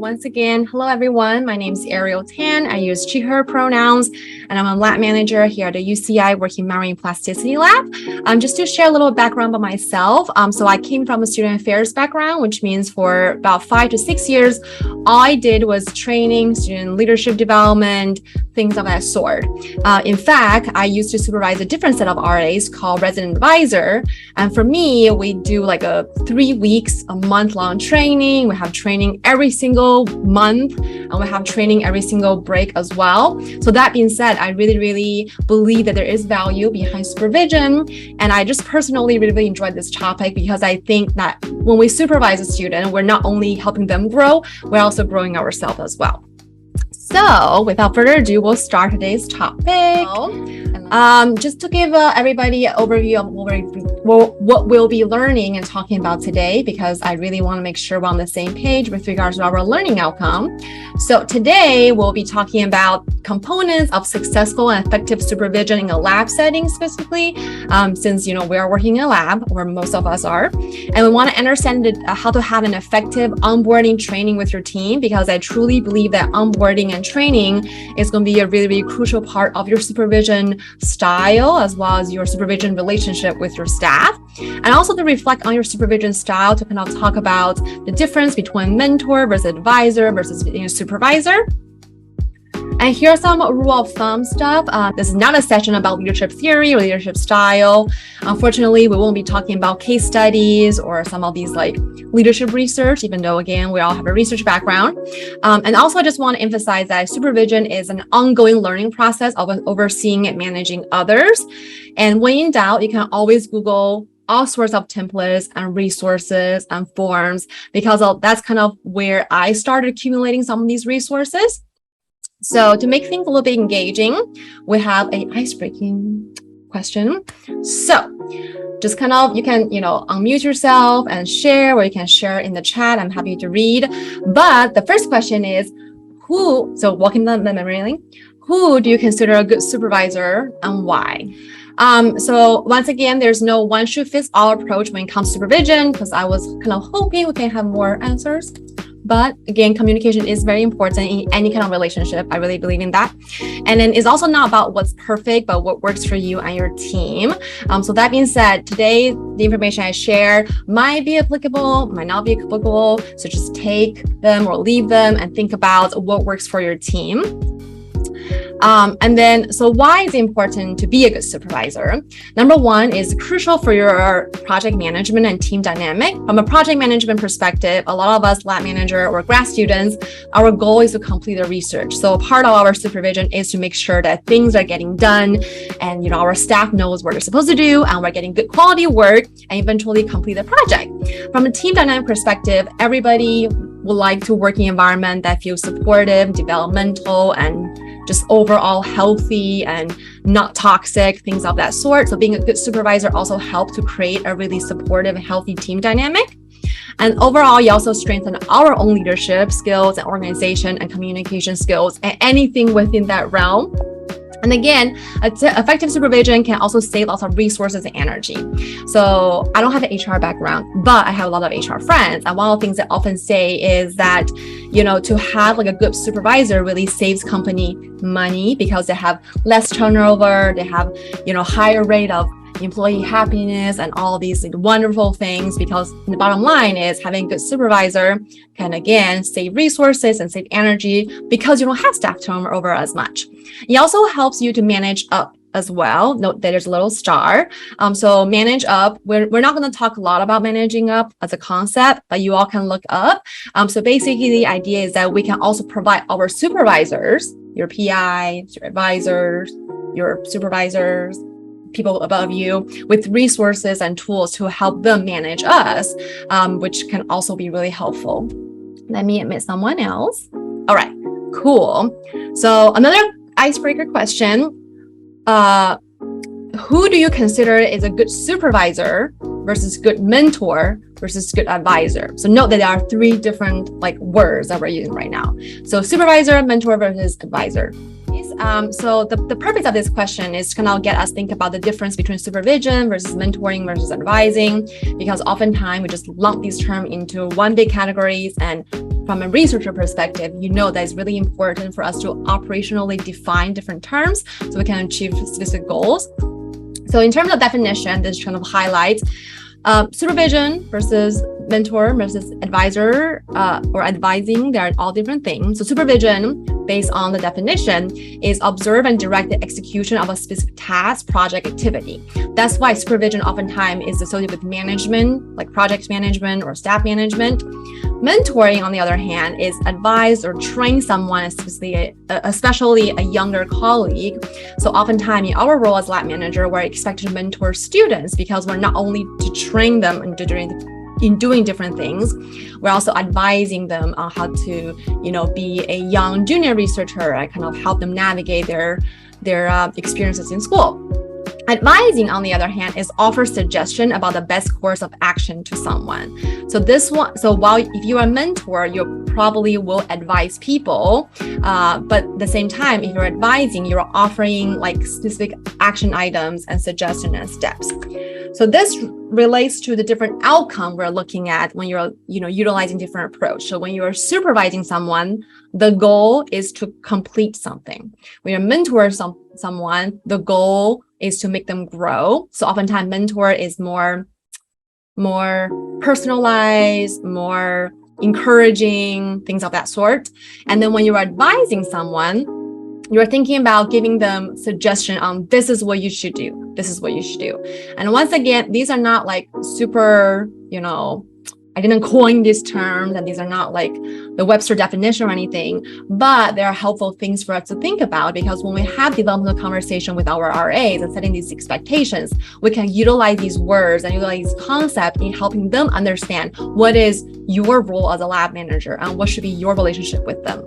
Once again, hello everyone. My name is Ariel Tan. I use she, her pronouns, and I'm a lab manager here at the UCI Working Memory and Plasticity Lab. Just to share a little background about myself. So I came from a student affairs background, which means for about 5 to 6 years, all I did was training, student leadership development, things of that sort. In fact, I used to supervise a different set of RAs called resident advisor. And for me, we do like a 3 weeks, a month-long training. We have training every single month, and we have training every single break as well. So that being said, I really believe that there is value behind supervision. And I just personally really enjoyed this topic because I think that when we supervise a student, we're not only helping them grow, we're also growing ourselves as well. So without further ado, we'll start today's topic. Just to give everybody an overview of what we'll be learning and talking about today, because I really want to make sure we're on the same page with regards to our learning outcome. So today we'll be talking about components of successful and effective supervision in a lab setting specifically, since we are working in a lab, where most of us are, and we want to understand how to have an effective onboarding training with your team, because I truly believe that onboarding and training is going to be a really crucial part of your supervision style, as well as your supervision relationship with your staff, and also to reflect on your supervision style to kind of talk about the difference between mentor versus advisor versus supervisor. And here's some rule of thumb stuff. This is not a session about leadership theory or leadership style. Unfortunately, we won't be talking about case studies or some of these like leadership research, even though, again, we all have a research background. And also, I just want to emphasize that supervision is an ongoing learning process of overseeing and managing others. And when in doubt, you can always Google all sorts of templates and resources and forms, because that's kind of where I started accumulating some of these resources. So to make things a little bit engaging, we have an ice-breaking question. So just kind of, you can, unmute yourself and share, or you can share in the chat. I'm happy to read. But the first question is, so walking the memory lane, who do you consider a good supervisor and why? So once again, there's no one-shoe-fits-all approach when it comes to supervision, because I was kind of hoping we can have more answers. But again, communication is very important in any kind of relationship. I really believe in that. And then it's also not about what's perfect, but what works for you and your team. So that being said, today, the information I share might be applicable, might not be applicable. So just take them or leave them and think about what works for your team. And then, so why is it important to be a good supervisor? Number one is crucial for your project management and team dynamic. From a project management perspective, a lot of us lab manager or grad students, our goal is to complete the research. So part of our supervision is to make sure that things are getting done, and our staff knows what they're supposed to do, and we're getting good quality work and eventually complete the project. From a team dynamic perspective, everybody would like to work in an environment that feels supportive, developmental, and just overall healthy and not toxic, things of that sort. So being a good supervisor also helps to create a really supportive and healthy team dynamic. And overall, you also strengthen our own leadership skills and organization and communication skills and anything within that realm. And again, effective supervision can also save lots of resources and energy. So I don't have an HR background, but I have a lot of HR friends. And one of the things I often say is that, to have like a good supervisor really saves company money, because they have less turnover, they have, higher rate of employee happiness and all these wonderful things, because the bottom line is having a good supervisor can again save resources and save energy, because you don't have staff turnover as much. It also helps you to manage up as well. Note that there's a little star. So manage up, we're not going to talk a lot about managing up as a concept, but you all can look up. So basically the idea is that we can also provide our supervisors, your PIs, your advisors, your supervisors, people above you, with resources and tools to help them manage us, which can also be really helpful. Let me admit someone else. All right, cool. So another icebreaker question. Who do you consider is a good supervisor versus good mentor versus good advisor? So note that there are 3 different words that we're using right now. So supervisor, mentor versus advisor. So the purpose of this question is to kind of get us think about the difference between supervision versus mentoring versus advising, because oftentimes we just lump these terms into one big categories and from a researcher perspective, you know that it's really important for us to operationally define different terms so we can achieve specific goals. So in terms of definition, this kind of highlights supervision versus mentor versus advisor or advising. They are all different things. So supervision, based on the definition, is observe and direct the execution of a specific task, project, activity. That's why supervision oftentimes is associated with management, like project management or staff management. Mentoring, on the other hand, is advise or train someone, especially a younger colleague. So oftentimes in our role as lab manager, we're expected to mentor students because we're not only to train them in doing different things, we're also advising them on how to, be a young junior researcher and kind of help them navigate their experiences in school. Advising, on the other hand, is offer suggestion about the best course of action to someone. So while if you are a mentor, you probably will advise people, but at the same time, if you're advising, you're offering like specific action items and suggestions and steps. So this relates to the different outcome we're looking at when you're, utilizing different approach. So when you're supervising someone, the goal is to complete something. When you're mentoring someone, the goal is to make them grow. So oftentimes mentor is more personalized, more encouraging, things of that sort. And then when you're advising someone, you're thinking about giving them suggestion on this is what you should do. This is what you should do. And once again, these are not like super, I didn't coin these terms, and these are not like the Webster definition or anything, but they are helpful things for us to think about, because when we have developmental conversation with our RAs and setting these expectations, we can utilize these words and utilize these concepts in helping them understand what is your role as a lab manager and what should be your relationship with them.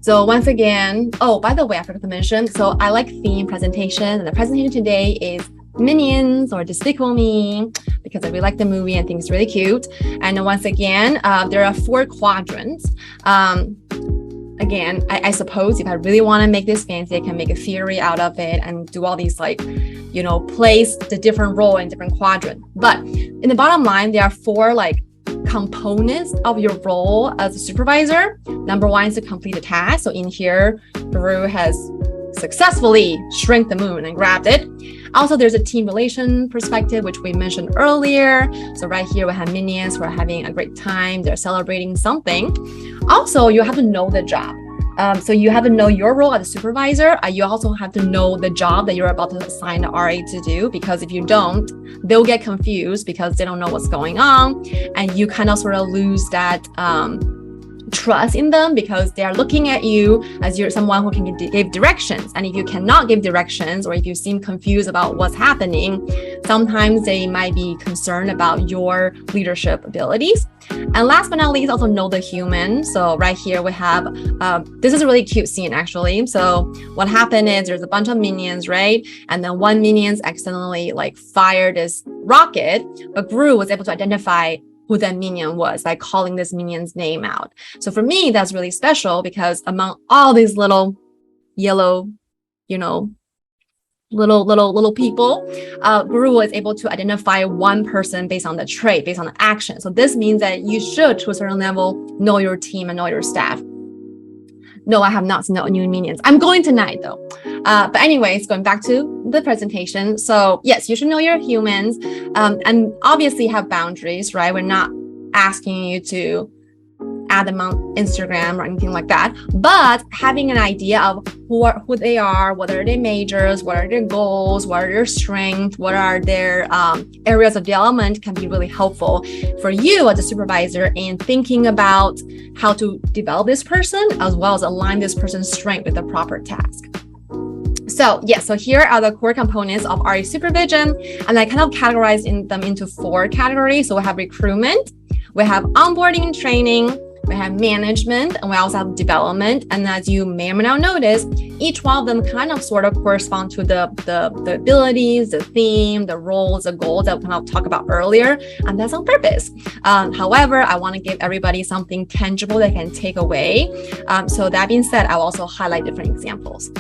So once again, by the way, I forgot to mention, so I like theme presentation, and the presentation today is Minions or Despicable Me, because I really like the movie and think it's really cute. And once again, there are 4 quadrants. Again, I suppose if I really want to make this fancy, I can make a theory out of it and do all these place the different role in different quadrant. But in the bottom line, there are 4 components of your role as a supervisor. Number 1 is to complete a task. So in here, Peru has successfully shrunk the moon and grabbed it. Also, there's a team relation perspective, which we mentioned earlier. So right here, we have minions who are having a great time. They're celebrating something. Also, you have to know the job. So you have to know your role as a supervisor. You also have to know the job that you're about to assign the RA to do, because if you don't, they'll get confused because they don't know what's going on. And you kind of sort of lose that trust in them, because they are looking at you as you're someone who can give directions. And if you cannot give directions, or if you seem confused about what's happening, sometimes they might be concerned about your leadership abilities. And last but not least, also know the human. So right here we have, this is a really cute scene actually. So what happened is there's a bunch of minions, right? And then one minions accidentally fired this rocket, but Gru was able to identify who that minion was by calling this minion's name out. So for me, that's really special, because among all these little yellow, little people, Guru was able to identify one person based on the trait, based on the action. So this means that you should, to a certain level, know your team and know your staff. No, I have not seen the new minions. I'm going tonight though. But anyways, going back to the presentation. So yes, you should know your humans, and obviously have boundaries, right? We're not asking you to add them on Instagram or anything like that, but having an idea of who they are, what are their majors, what are their goals, what are their strengths, what are their areas of development can be really helpful for you as a supervisor in thinking about how to develop this person, as well as align this person's strength with the proper task. So so here are the core components of RA supervision, and I kind of categorized them into 4 categories. So we have recruitment, we have onboarding and training, we have management, and we also have development. And as you may or may not notice, each one of them kind of sort of correspond to the abilities, the theme, the roles, the goals that we kind of talked about earlier, and that's on purpose. However, I want to give everybody something tangible they can take away. So that being said, I'll also highlight different examples.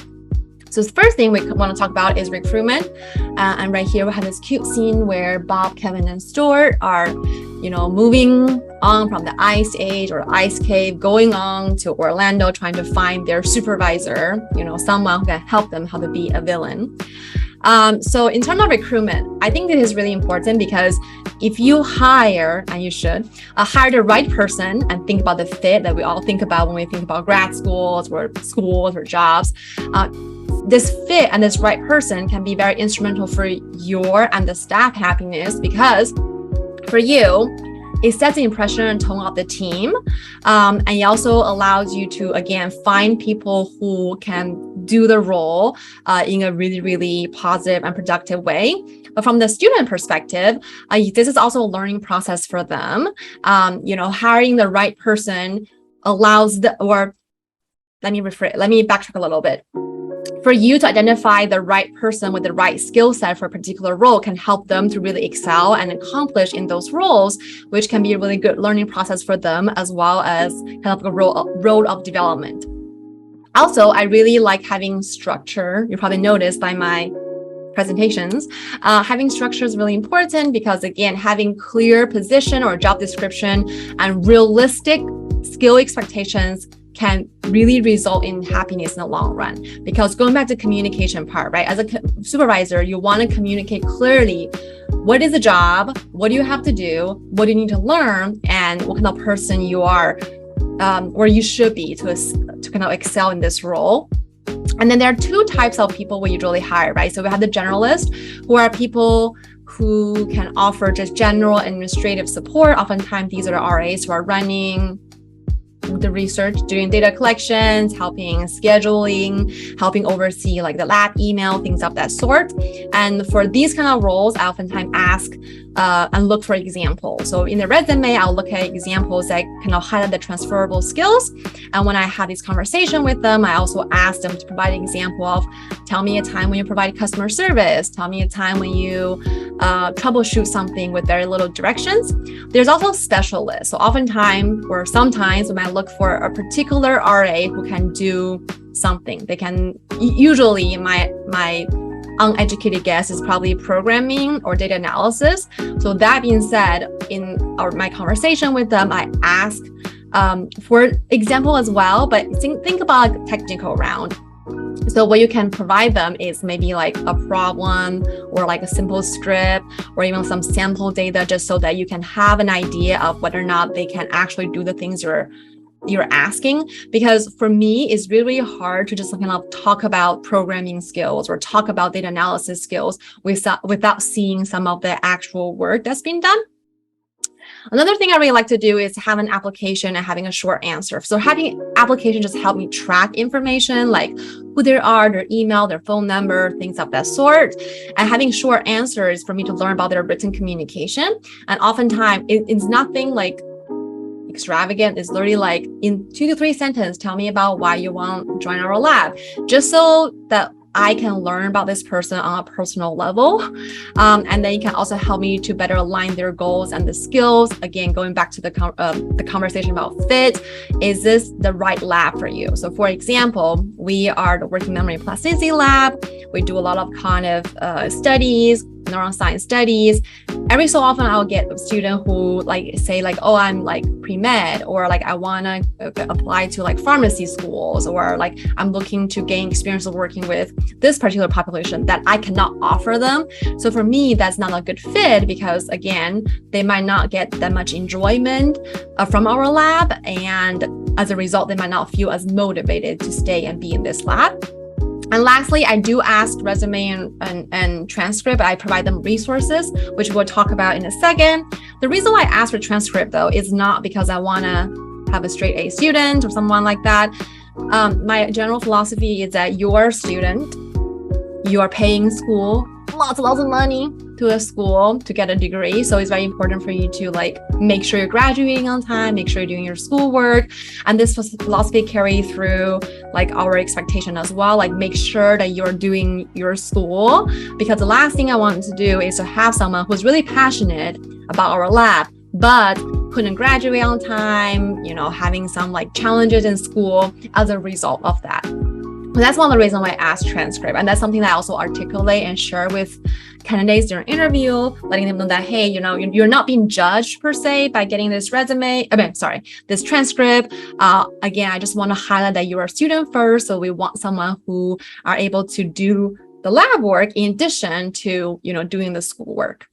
So the first thing we want to talk about is recruitment. And right here we have this cute scene where Bob, Kevin, and Stuart are, moving on from the ice age or ice cave, going on to Orlando, trying to find their supervisor, someone who can help them how to be a villain. So in terms of recruitment, I think this is really important because if you hire, and you should, hire the right person and think about the fit that we all think about when we think about grad schools or jobs, this fit and this right person can be very instrumental for your and the staff happiness, because for you, it sets the impression and tone of the team. And it also allows you to, again, find people who can do the role in a really, really positive and productive way. But from the student perspective, this is also a learning process for them. Hiring the right person allows let me backtrack a little bit. For you to identify the right person with the right skill set for a particular role can help them to really excel and accomplish in those roles, which can be a really good learning process for them, as well as kind of a road of development. Also, I really like having structure. You probably noticed by my presentations, having structure is really important because, again, having clear position or job description and realistic skill expectations can really result in happiness in the long run. Because going back to communication part, right? As a supervisor, you want to communicate clearly what is the job, what do you have to do, what do you need to learn, and what kind of person you are, where you should be to kind of excel in this role. And then there are two types of people we usually hire, right? So we have the generalist, who are people who can offer just general administrative support. Oftentimes, these are the RAs who are running the research, doing data collections, helping scheduling, helping oversee like the lab email, things of that sort. And for these kind of roles, I oftentimes ask and look for examples. So in the resume, I'll look at examples that kind of highlight the transferable skills. And when I have this conversation with them, I also ask them to provide an example of, tell me a time when you provide customer service, tell me a time when you troubleshoot something with very little directions. There's also specialists. So oftentimes or sometimes we might look for a particular RA who can do something. They can, usually my uneducated guess is probably programming or data analysis. So that being said, in my conversation with them, I ask for example as well, but think about a technical round. So what you can provide them is maybe like a problem or like a simple script or even some sample data, just so that you can have an idea of whether or not they can actually do the things you're asking. Because for me, it's really hard to just kind of talk about programming skills or talk about data analysis skills without seeing some of the actual work that's been done. Another thing I really like to do is have an application and having a short answer. So having application just help me track information like who they are, their email, their phone number, things of that sort. And having short answers for me to learn about their written communication. And oftentimes it's nothing like extravagant. It's literally like in 2 to 3 sentences, tell me about why you want to join our lab, just so that I can learn about this person on a personal level. And then you can also help me to better align their goals and the skills. Again, going back to the conversation about fit, is this the right lab for you? So for example, we are the working memory plasticity lab. We do a lot of cognitive studies, neuroscience studies. Every so often I'll get a student who say oh, I'm pre-med, or I want to apply to pharmacy schools, or I'm looking to gain experience of working with this particular population that I cannot offer them. So for me, that's not a good fit, because again, they might not get that much enjoyment from our lab. And as a result, they might not feel as motivated to stay and be in this lab. And lastly, I do ask resume and transcript. I provide them resources, which we'll talk about in a second. The reason why I ask for transcript, though, is not because I want to have a straight A student or someone like that. My general philosophy is that you're a student, you are paying school lots of money to a school to get a degree. So it's very important for you to make sure you're graduating on time, make sure you're doing your schoolwork. And this philosophy carry through our expectation as well. Make sure that you're doing your school, because the last thing I want to do is to have someone who's really passionate about our lab, but couldn't graduate on time, having some challenges in school as a result of that. That's one of the reasons why I ask transcript. And that's something that I also articulate and share with candidates during interview, letting them know that, hey, you're not being judged per se by getting this this transcript. Again, I just want to highlight that you're a student first. So we want someone who are able to do the lab work in addition to, doing the schoolwork.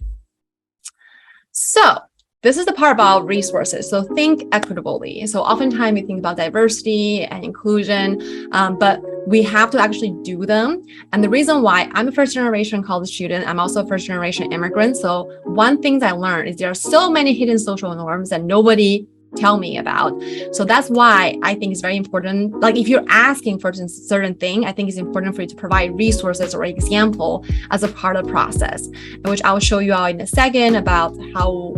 So this is the part about resources. So think equitably. So oftentimes we think about diversity and inclusion, but we have to actually do them. And the reason why I'm a first generation college student, I'm also a first generation immigrant. So one thing I learned is there are so many hidden social norms that nobody tell me about. So that's why I think it's very important. Like if you're asking for a certain thing, I think it's important for you to provide resources or example as a part of the process, which I will show you out in a second about how,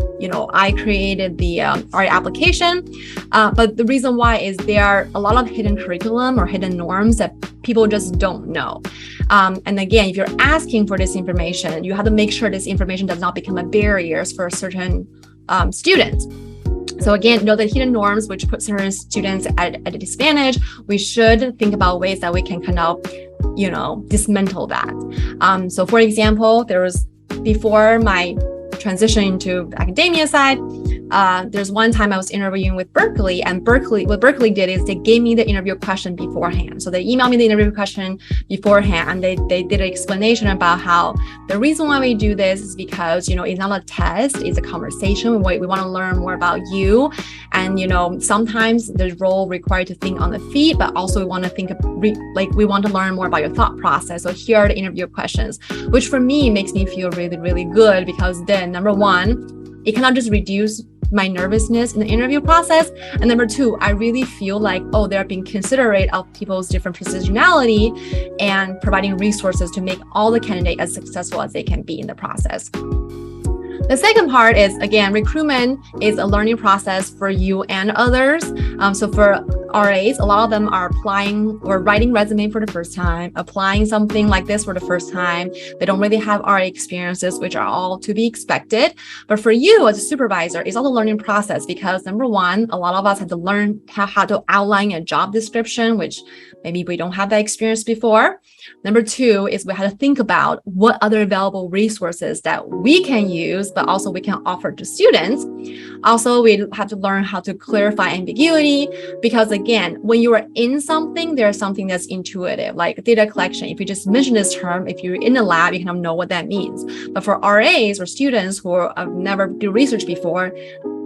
I created the RA application. But the reason why is there are a lot of hidden curriculum or hidden norms that people just don't know. And again, if you're asking for this information, you have to make sure this information does not become a barrier for certain students. So again, know the hidden norms, which put certain students at a disadvantage. We should think about ways that we can kind of, dismantle that. So for example, before my transition into the academia side, there's one time I was interviewing with Berkeley, and what Berkeley did is they gave me the interview question beforehand. So they emailed me the interview question beforehand, and they did an explanation about how the reason why we do this is because, it's not a test, it's a conversation. We want to learn more about you. And, sometimes the role required to think on the feet, but also we want to think we want to learn more about your thought process. So here are the interview questions, which for me makes me feel really, really good, because then number one, it cannot just reduce my nervousness in the interview process. And number two, I really feel like, they're being considerate of people's different personality and providing resources to make all the candidates as successful as they can be in the process. The second part is, again, recruitment is a learning process for you and others. So for RAs, a lot of them are applying or writing resume for the first time, applying something like this for the first time. They don't really have RA experiences, which are all to be expected. But for you as a supervisor, it's all a learning process, because number one, a lot of us had to learn how to outline a job description, which maybe we don't have that experience before. Number two is we had to think about what other available resources that we can use, but also we can offer to students. Also, we have to learn how to clarify ambiguity, because again, when you are in something, there's something that's intuitive, like data collection. If you just mention this term, if you're in the lab, you kind of know what that means. But for RAs or students who have never done research before,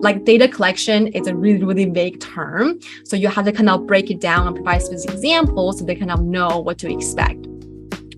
like data collection, it's a really, really vague term. So you have to kind of break it down and provide specific examples so they kind of know what to expect.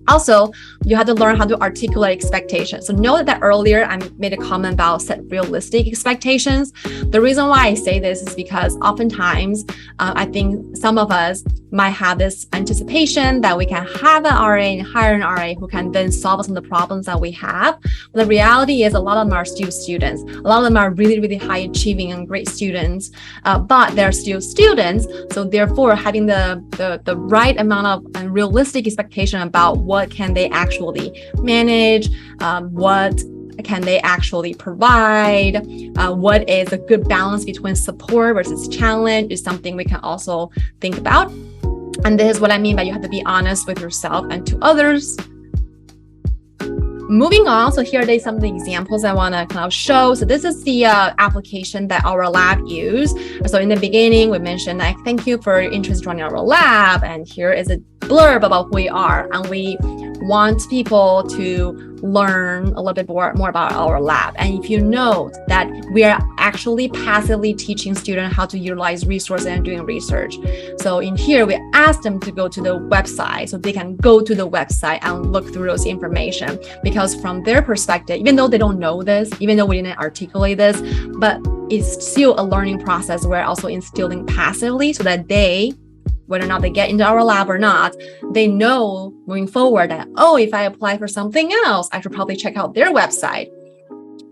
Also, you have to learn how to articulate expectations. So note that earlier I made a comment about set realistic expectations. The reason why I say this is because oftentimes I think some of us might have this anticipation that we can have an RA and hire an RA who can then solve some of the problems that we have. But the reality is a lot of them are still students. A lot of them are really, really high achieving and great students, but they're still students. So therefore, having the right amount of realistic expectation about what can they actually manage, what can they actually provide, what is a good balance between support versus challenge is something we can also think about. And this is what I mean by you have to be honest with yourself and to others. Moving on, so here are some of the examples I want to kind of show. So this is the application that our lab used. So in the beginning, we mentioned, like, thank you for your interest in joining our lab. And here is a blurb about who we are. And we want people to learn a little bit more about our lab. And if you note that we are actually passively teaching students how to utilize resources and doing research. So in here, we ask them to go to the website so they can go to the website and look through those information. Because from their perspective, even though they don't know this, even though we didn't articulate this, but it's still a learning process. We're also instilling passively so that they, whether or not they get into our lab or not, they know moving forward that, if I apply for something else, I should probably check out their website.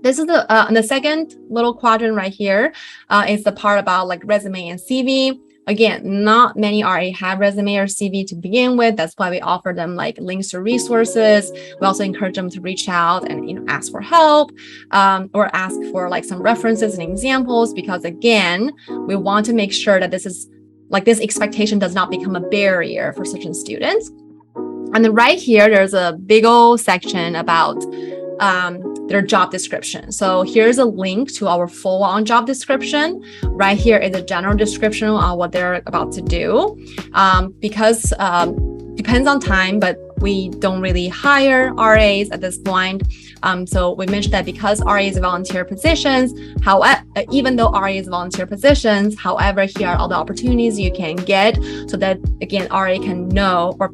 This is the second little quadrant right here is the part about like resume and CV. Again, not many already have resume or CV to begin with. That's why we offer them like links to resources. We also encourage them to reach out and ask for help or ask for like some references and examples, because again, we want to make sure that this is like this expectation does not become a barrier for certain students. And then right here, there's a big old section about their job description. So here's a link to our full-on job description. Right here is a general description on what they're about to do. Because depends on time, but we don't really hire RAs at this point. So we mentioned that because RAs are volunteer positions, however, even though RAs are volunteer positions, however, here are all the opportunities you can get so that, again, RA can know, or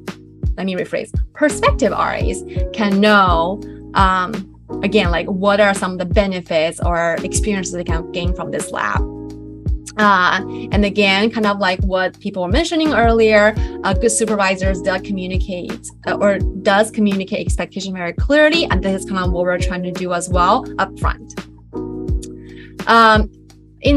let me rephrase, prospective RAs can know, again, like what are some of the benefits or experiences they can gain from this lab. And again, kind of like what people were mentioning earlier, good supervisors does communicate expectation very clearly, and this is kind of what we're trying to do as well up front.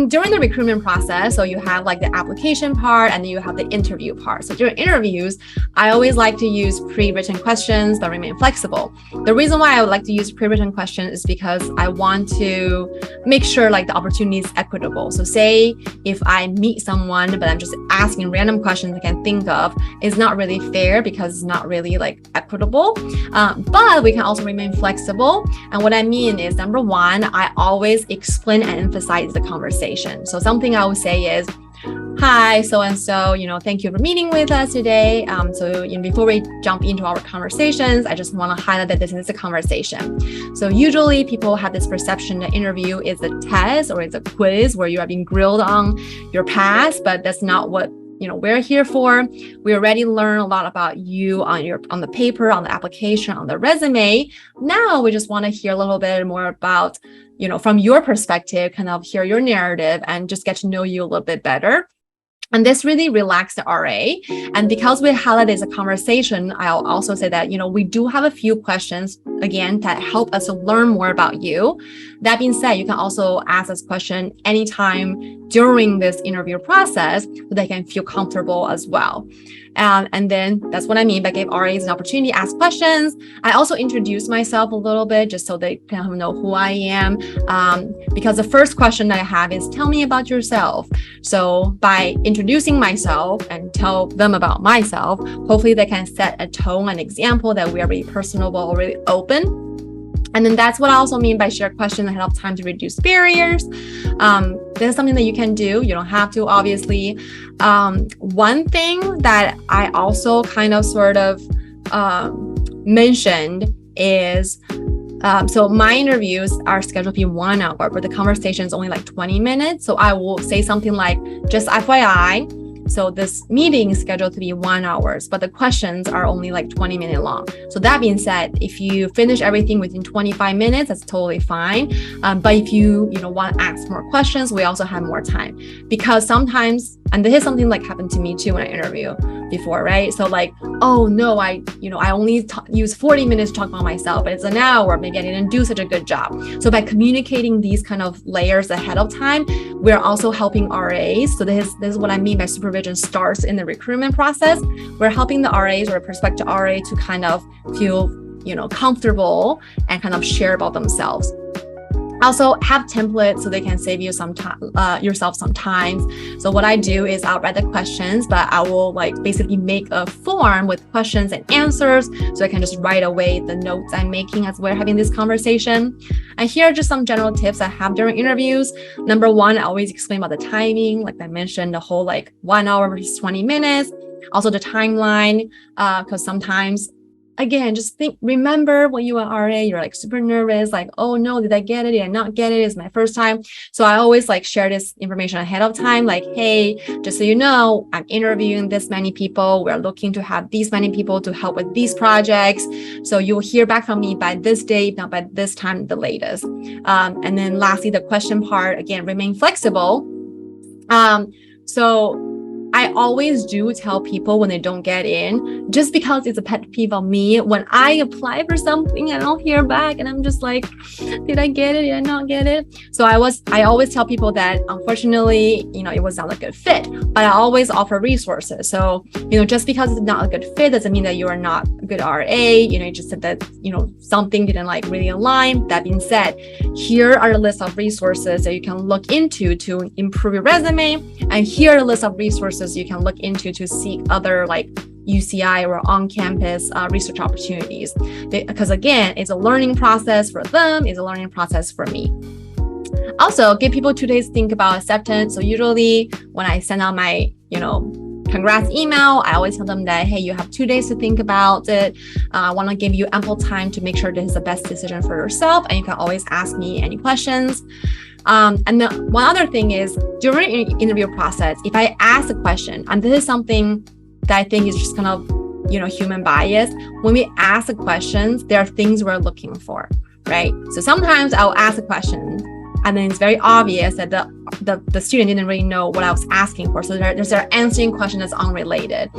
During the recruitment process, so you have like the application part and then you have the interview part. So during interviews, I always like to use pre-written questions but remain flexible. The reason why I would like to use pre-written questions is because I want to make sure like the opportunity is equitable. So say if I meet someone but I'm just asking random questions I can think of, it's not really fair because it's not really like equitable. But we can also remain flexible. And what I mean is, number one, I always explain and emphasize the conversation. So something I would say is, hi, so-and-so, thank you for meeting with us today. So before we jump into our conversations, I just want to highlight that this is a conversation. So usually people have this perception that interview is a test or it's a quiz where you are being grilled on your past, but that's not what we're here for. We already learned a lot about you on the paper, on the application, on the resume. Now we just want to hear a little bit more about, from your perspective, kind of hear your narrative and just get to know you a little bit better. And this really relaxed the RA. And because we highlight as a conversation, I'll also say that, we do have a few questions, again, that help us to learn more about you. That being said, you can also ask us question anytime during this interview process so they can feel comfortable as well. And then that's what I mean by give RAs an opportunity to ask questions. I also introduce myself a little bit just so they kind of know who I am. Because the first question that I have is, tell me about yourself. So by introducing myself and tell them about myself, hopefully they can set a tone and example that we are really personable, really open. And then that's what I also mean by share questions ahead of time to reduce barriers. This is something that you can do. You don't have to, obviously. One thing that I also kind of sort of mentioned is, so my interviews are scheduled to be 1 hour, but the conversation is only like 20 minutes. So I will say something like, just FYI, so this meeting is scheduled to be 1 hour, but the questions are only like 20 minutes long. So that being said, if you finish everything within 25 minutes, that's totally fine. But if you want to ask more questions, we also have more time, because sometimes, and this is something like happened to me too when I interview before, right? So like, oh no, I only use 40 minutes to talk about myself, but it's an hour. Maybe I didn't do such a good job. So by communicating these kind of layers ahead of time, we're also helping RAs. So this is what I mean by supervision starts in the recruitment process. We're helping the RAs or prospective RA to kind of feel, comfortable and kind of share about themselves. Also have templates so they can save you some time, yourself some time. So what I do is I'll write the questions, but I will basically make a form with questions and answers so I can just write away the notes I'm making as we're having this conversation. And here are just some general tips I have during interviews. Number one, I always explain about the timing. Like I mentioned, the whole 1 hour versus 20 minutes. Also the timeline, because sometimes, again, just remember when you are RA, you're super nervous, oh no, did I get it? Did I not get it? It's my first time. So I always share this information ahead of time, hey, just so you know, I'm interviewing this many people. We're looking to have these many people to help with these projects. So you'll hear back from me by this date, not by this time, the latest. And then lastly, the question part, again, remain flexible. So I always do tell people when they don't get in, just because it's a pet peeve of me. When I apply for something and I don't hear back and I'm just did I get it? Did I not get it? So I always tell people that unfortunately, it was not a good fit, but I always offer resources. So, just because it's not a good fit doesn't mean that you are not a good RA. You just said that, something didn't really align. That being said, here are a list of resources that you can look into to improve your resume. And here are a list of resources resources you can look into to seek other like UCI or on-campus research opportunities. Because again, it's a learning process for them, it's a learning process for me. Also, give people 2 days to think about acceptance. So usually when I send out my, congrats email, I always tell them that, hey, you have 2 days to think about it. I want to give you ample time to make sure this is the best decision for yourself. And you can always ask me any questions. And the one other thing is during the interview process, if I ask a question, and this is something that I think is just kind of, human bias, when we ask the questions, there are things we're looking for, right? So sometimes I'll ask a question and then it's very obvious that the student didn't really know what I was asking for. So they're answering question that's unrelated.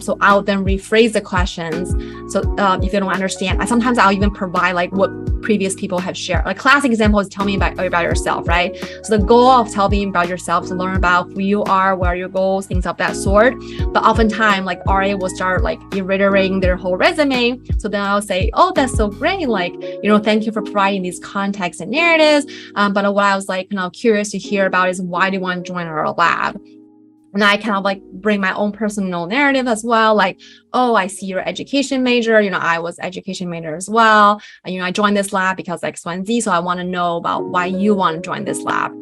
So I'll then rephrase the questions. So if they don't understand, sometimes I'll even provide like what previous people have shared. A classic example is tell me about yourself, right? So the goal of telling about yourself is to learn about who you are, what are your goals, things of that sort. But oftentimes like RA will start like reiterating their whole resume. So then I'll say, oh, that's so great. Like, thank you for providing these contexts and narratives. But what I was like kind of curious to hear about is why do you want to join our lab? And I kind of like bring my own personal narrative as well. Like, oh, I see you're an education major. I was education major as well. And, I joined this lab because X, Y, and Z. So I want to know about why you want to join this lab.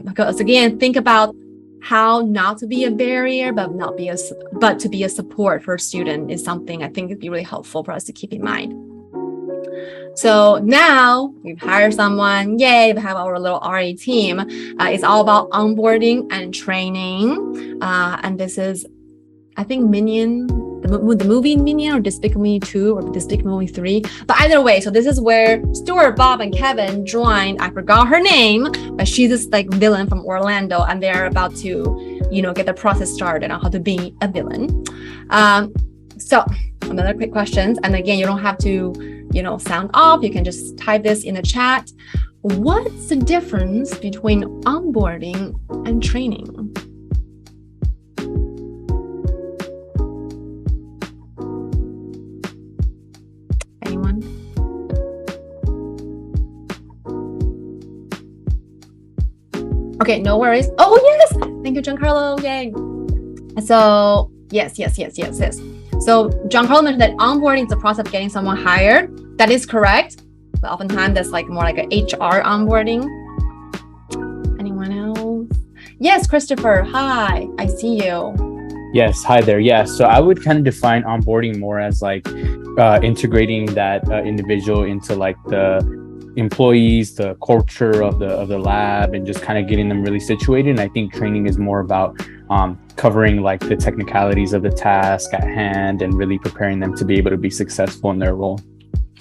Because again, think about how not to be a barrier, but to be a support for a student is something I think would be really helpful for us to keep in mind. So now we've hired someone, yay, we have our little RA team. It's all about onboarding and training. And this is, I think, Minion, the movie Minion or Despicable Me 2 or Despicable Me 3. But either way, so this is where Stuart, Bob, and Kevin joined. I forgot her name, but she's this like villain from Orlando and they're about to, get the process started on how to be a villain. So another quick questions. And again, you don't have to sound off. You can just type this in the chat. What's the difference between onboarding and training? Anyone? Okay, no worries. Oh, yes. Thank you, Giancarlo. Yay. So yes. So Giancarlo mentioned that onboarding is the process of getting someone hired. That is correct. But oftentimes that's like more like an HR onboarding. Anyone else? Yes, Christopher. Hi, I see you. Yes, hi there. Yeah, so I would kind of define onboarding more as like integrating that individual into like the employees, the culture of the lab, and just kind of getting them really situated. And I think training is more about covering like the technicalities of the task at hand and really preparing them to be able to be successful in their role.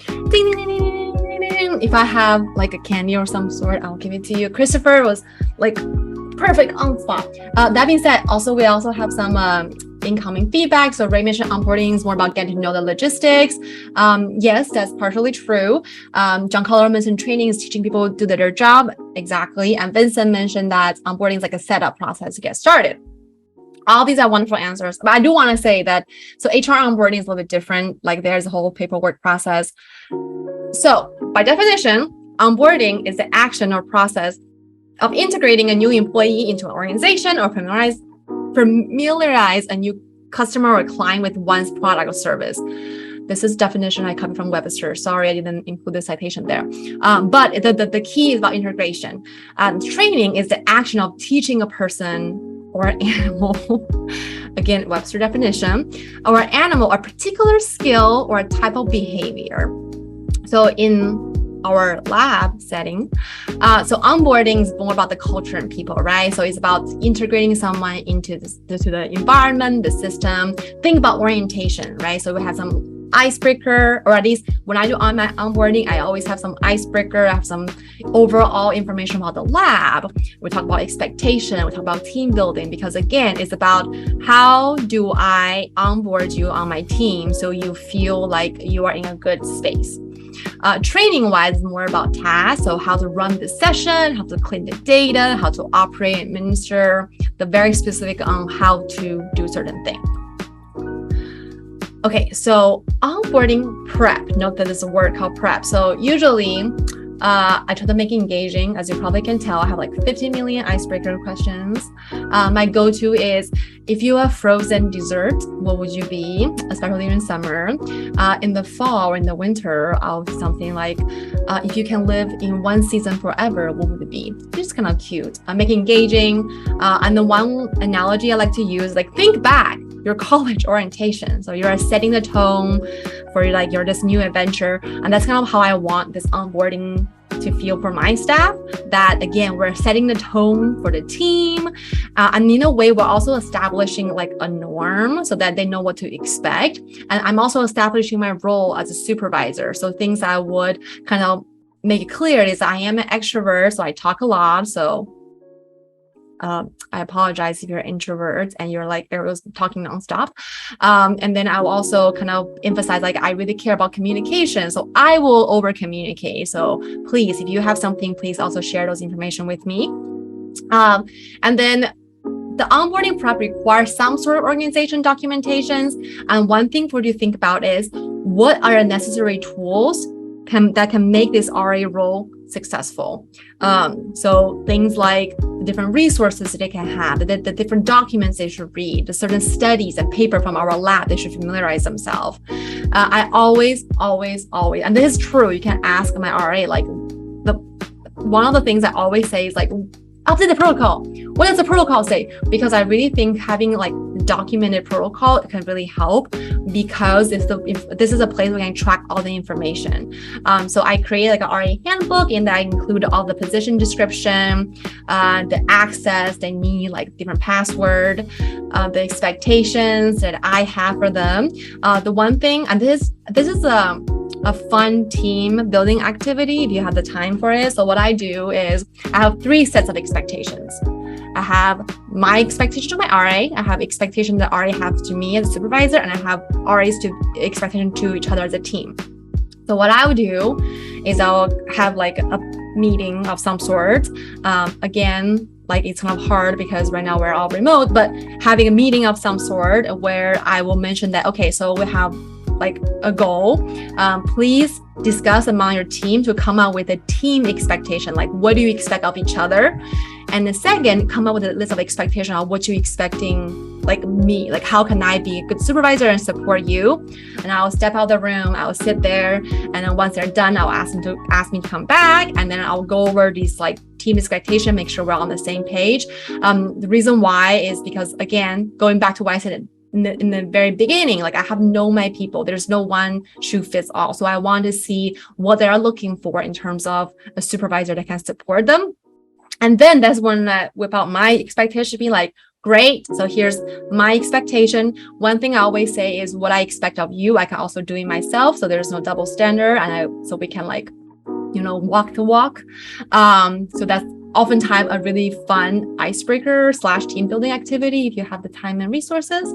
Ding, ding, ding, ding, ding, ding. If I have like a candy or some sort, I'll give it to you. Christopher was like perfect on spot. That being said, we also have some incoming feedback. So Ray mentioned onboarding is more about getting to know the logistics. Yes, that's partially true. Giancarlo mentioned training is teaching people to do their job. Exactly. And Vincent mentioned that onboarding is like a setup process to get started. All these are wonderful answers, but I do want to say that, so HR onboarding is a little bit different. Like there's a whole paperwork process. So by definition, onboarding is the action or process of integrating a new employee into an organization or familiarize a new customer or client with one's product or service. This is definition I copied from Webster. Sorry, I didn't include the citation there. But the key is about integration. Training is the action of teaching a person or an animal, again, Webster definition, or an animal, a particular skill or a type of behavior. So in our lab setting, so onboarding is more about the culture and people, right? So it's about integrating someone into the environment, the system. Think about orientation, right? So we have some icebreaker, or at least when I do on my onboarding, I always have some icebreaker. I have some overall information about the lab. We talk about expectation. We talk about team building, because again, it's about how do I onboard you on my team so you feel like you are in a good space. Training wise, more about tasks. So how to run the session, how to clean the data, how to operate, administer, the very specific on how to do certain things. Okay, so onboarding prep. Note that there's a word called prep. So usually I try to make it engaging. As you probably can tell, I have like 50 million icebreaker questions. My go-to is, if you have frozen dessert, what would you be? Especially in summer. In the fall or in the winter, I'll do something like, if you can live in one season forever, what would it be? It's just kind of cute. Make it engaging. And the one analogy I like to use, like, think back your college orientation. So you're setting the tone for like your this new adventure. And that's kind of how I want this onboarding to feel for my staff, that again, we're setting the tone for the team. And in a way, we're also establishing like a norm so that they know what to expect. And I'm also establishing my role as a supervisor. So things I would kind of make it clear is I am an extrovert, so I talk a lot. So I apologize if you're an introvert and you're like Ariel's talking nonstop. And then I'll also kind of emphasize like I really care about communication, so I will over communicate. So please, if you have something, please also share those information with me. And then the onboarding prep requires some sort of organization documentations. And one thing for you to think about is, what are the necessary tools that can make this RA role successful? So things like the different resources that they can have, the different documents they should read, the certain studies and paper from our lab they should familiarize themselves. I always, and this is true, you can ask my RA, like one of the things I always say is like, update the protocol. What does the protocol say? Because I really think having like documented protocol can really help, because if this is a place where I can track all the information. So I create like an RA handbook, and I include all the position description, the access they need, like different password, the expectations that I have for them. The one thing, and this is a fun team building activity if you have the time for it. So what I do is I have 3 sets of expectations. I have my expectation to my RA, I have expectation that RA have to me as a supervisor, and I have RA's to expectation to each other as a team. So what I would do is I'll have like a meeting of some sort. Again, like it's kind of hard because right now we're all remote, but having a meeting of some sort where I will mention that, okay, so we have like a goal. Please discuss among your team to come up with a team expectation. Like, what do you expect of each other? And the second, come up with a list of expectation of what you're expecting, like me, like how can I be a good supervisor and support you? And I'll step out of the room, I'll sit there, and then once they're done, I'll ask me to come back, and then I'll go over these like team expectation, make sure we're on the same page. The reason why is because, again, going back to what I said in the very beginning, like I have known my people, there's no one shoe fits all. So I want to see what they're looking for in terms of a supervisor that can support them. And then that's when I whip out my expectation, be like, great, so here's my expectation. One thing I always say is what I expect of you, I can also do it myself. So there's no double standard, and so we can like, walk the walk. So that's oftentimes a really fun icebreaker / team building activity if you have the time and resources.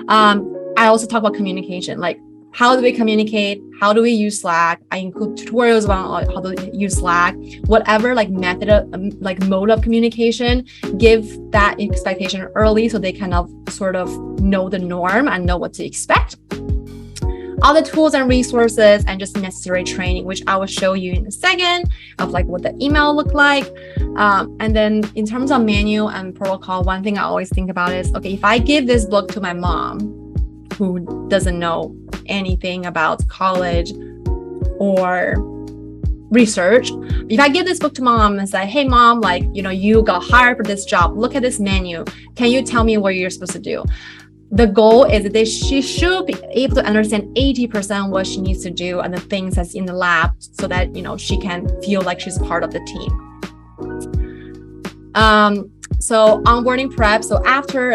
I also talk about communication, like how do we communicate? How do we use Slack? I include tutorials about how to use Slack, whatever like method of mode of communication, give that expectation early so they kind of sort of know the norm and know what to expect. All the tools and resources and just necessary training, which I will show you in a second, of like what the email look like. And then in terms of manual and protocol, one thing I always think about is, okay, if I give this book to my mom, who doesn't know anything about college or research, if I give this book to mom and say, hey mom, like, you got hired for this job, look at this menu, can you tell me what you're supposed to do? The goal is that she should be able to understand 80% what she needs to do and the things that's in the lab, so that she can feel like she's part of the team. So onboarding prep. So after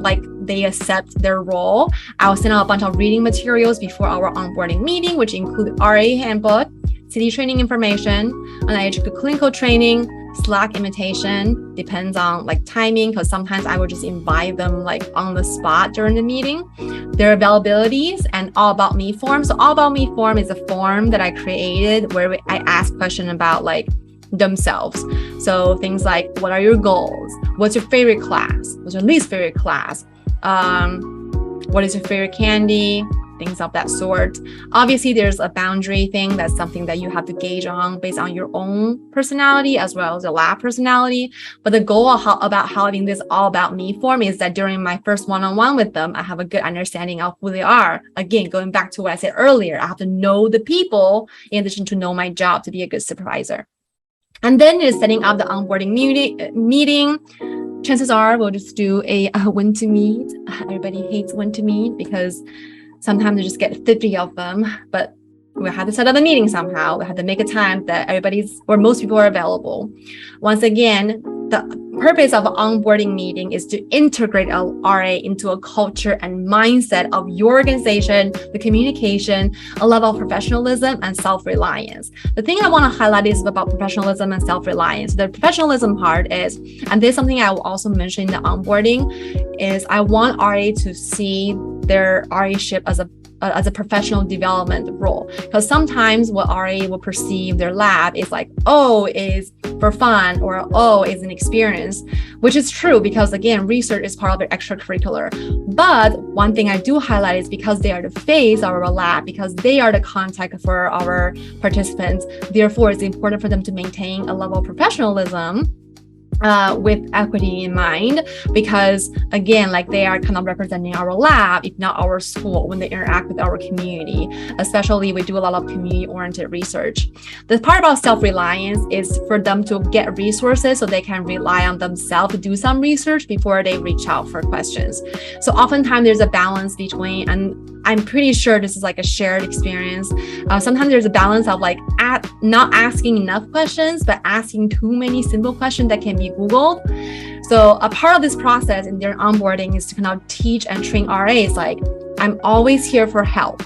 like they accept their role, I'll send out a bunch of reading materials before our onboarding meeting, which include RA handbook, city training information, and clinical training, Slack invitation, depends on like timing, because sometimes I will just invite them like on the spot during the meeting, their availabilities, and all about me form. So all about me form is a form that I created where I ask questions about like themselves. So things like, what are your goals? What's your favorite class? What's your least favorite class? What is your favorite candy? things of that sort. Obviously, there's a boundary thing. That's something that you have to gauge on based on your own personality as well as the lab personality. But the goal about having this all about me form is that during my first one-on-one with them, I have a good understanding of who they are. Again, going back to what I said earlier, I have to know the people in addition to know my job to be a good supervisor. And then is setting up the onboarding meeting. Chances are we'll just do a when to meet. Everybody hates when to meet because sometimes you just get 50 of them, but we have to set up a meeting somehow. We have to make a time that most people are available. Once again, the purpose of an onboarding meeting is to integrate a RA into a culture and mindset of your organization, the communication, a level of professionalism and self-reliance. The thing I want to highlight is about professionalism and self-reliance. The professionalism part is, and this is something I will also mention in the onboarding, is I want RA to see their RA-ship as a professional development role. Because sometimes what RA will perceive their lab is like, oh, is for fun, or oh, is an experience, which is true because again, research is part of their extracurricular. But one thing I do highlight is because they are the face of our lab, because they are the contact for our participants, therefore it's important for them to maintain a level of professionalism with equity in mind, because again, like they are kind of representing our lab, if not our school, when they interact with our community. Especially we do a lot of community-oriented research. The part about self-reliance is for them to get resources so they can rely on themselves to do some research before they reach out for questions. So oftentimes there's a balance between, and I'm pretty sure this is like a shared experience. Sometimes there's a balance of like not asking enough questions, but asking too many simple questions that can be Googled. So a part of this process in their onboarding is to kind of teach and train RAs like, I'm always here for help.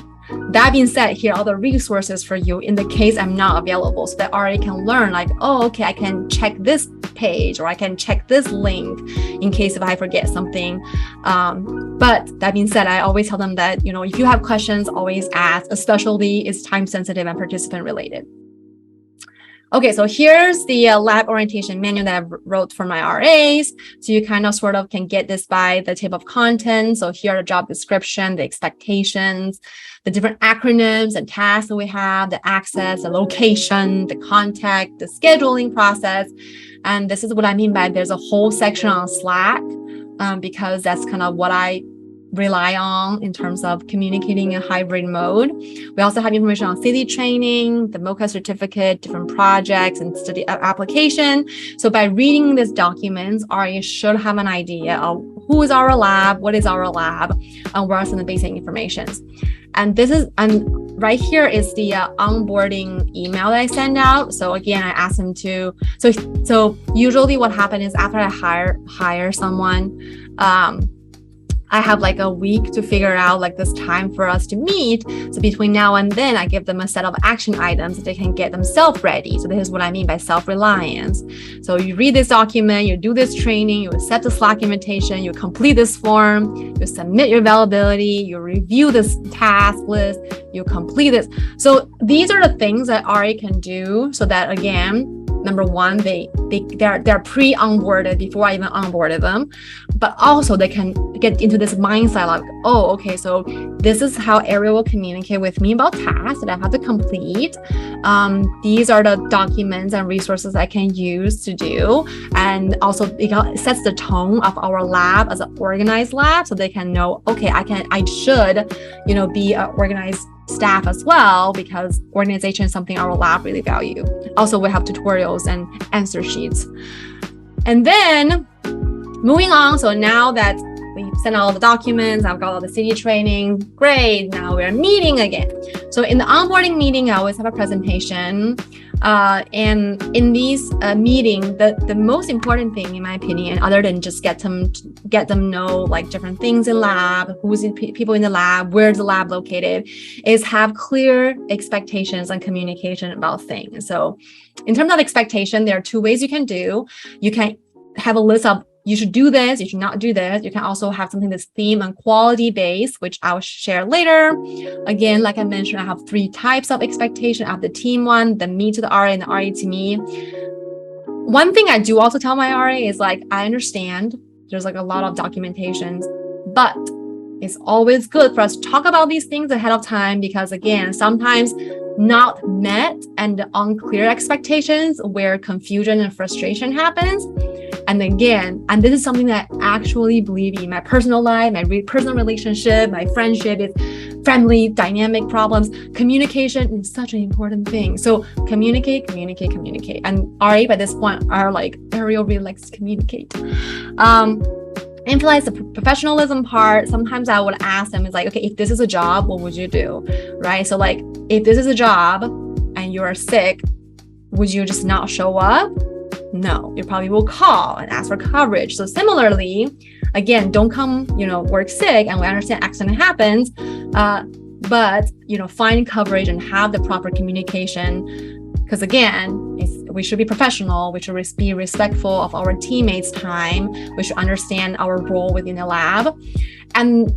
That being said, here are all the resources for you in the case I'm not available, so that RA can learn like, oh, okay, I can check this page or I can check this link in case if I forget something. But that being said, I always tell them that, if you have questions, always ask, especially it's time sensitive and participant related. Okay, so here's the lab orientation manual that I wrote for my RAs. So you kind of sort of can get this by the table of contents. So here are the job description, the expectations, the different acronyms and tasks that we have, the access, the location, the contact, the scheduling process. And this is what I mean by there's a whole section on Slack because that's kind of what I rely on in terms of communicating in hybrid mode. We also have information on city training, the MOCA certificate, different projects, and study application. So by reading these documents, RA should have an idea of who is our lab, what is our lab, and what are some of the basic informations. And right here is the onboarding email that I send out. So again, I ask them to, so usually what happens is after I hire someone, I have like a week to figure out like this time for us to meet. So between now and then, I give them a set of action items that they can get themselves ready. So this is what I mean by self-reliance. So you read this document, you do this training, you accept the Slack invitation, you complete this form, you submit your availability, you review this task list, you complete this. So these are the things that RA can do so that again, number one, they're pre-onboarded before I even onboarded them, but also they can get into this mindset like, oh, okay, so this is how Ariel will communicate with me about tasks that I have to complete. These are the documents and resources I can use to do. And also it sets the tone of our lab as an organized lab so they can know, okay, I should, be an organized staff as well, because organization is something our lab really value. Also, we have tutorials and answer sheets. And then moving on, so now that we sent all the documents, I've got all the city training, great, now we're meeting again. So in the onboarding meeting, I always have a presentation. And in these meeting, the most important thing, in my opinion, other than just get them know like different things in lab, who's the people in the lab, where's the lab located, is have clear expectations and communication about things. So in terms of expectation, there are two ways you can do. You can have a list of you should do this, you should not do this. You can also have something that's theme and quality based, which I'll share later. Again, like I mentioned, I have 3 types of expectation. I have the team one, the me to the RA, and the RA to me. One thing I do also tell my RA is like, I understand there's like a lot of documentations, but it's always good for us to talk about these things ahead of time, because again, sometimes not met and unclear expectations where confusion and frustration happens. And again, and this is something that I actually believe in my personal life, my personal relationship, my friendship, is family dynamic problems. Communication is such an important thing. So communicate. And RA by this point are like, Ariel really likes to communicate. Emphasize the professionalism part. Sometimes I would ask them, is like, okay, if this is a job, what would you do? Right? So like, if this is a job and you are sick, would you just not show up? No, you probably will call and ask for coverage. So similarly, again, don't come, work sick, and we understand accident happens, but, find coverage and have the proper communication. Because again, we should be professional. We should be respectful of our teammates' time. We should understand our role within the lab. And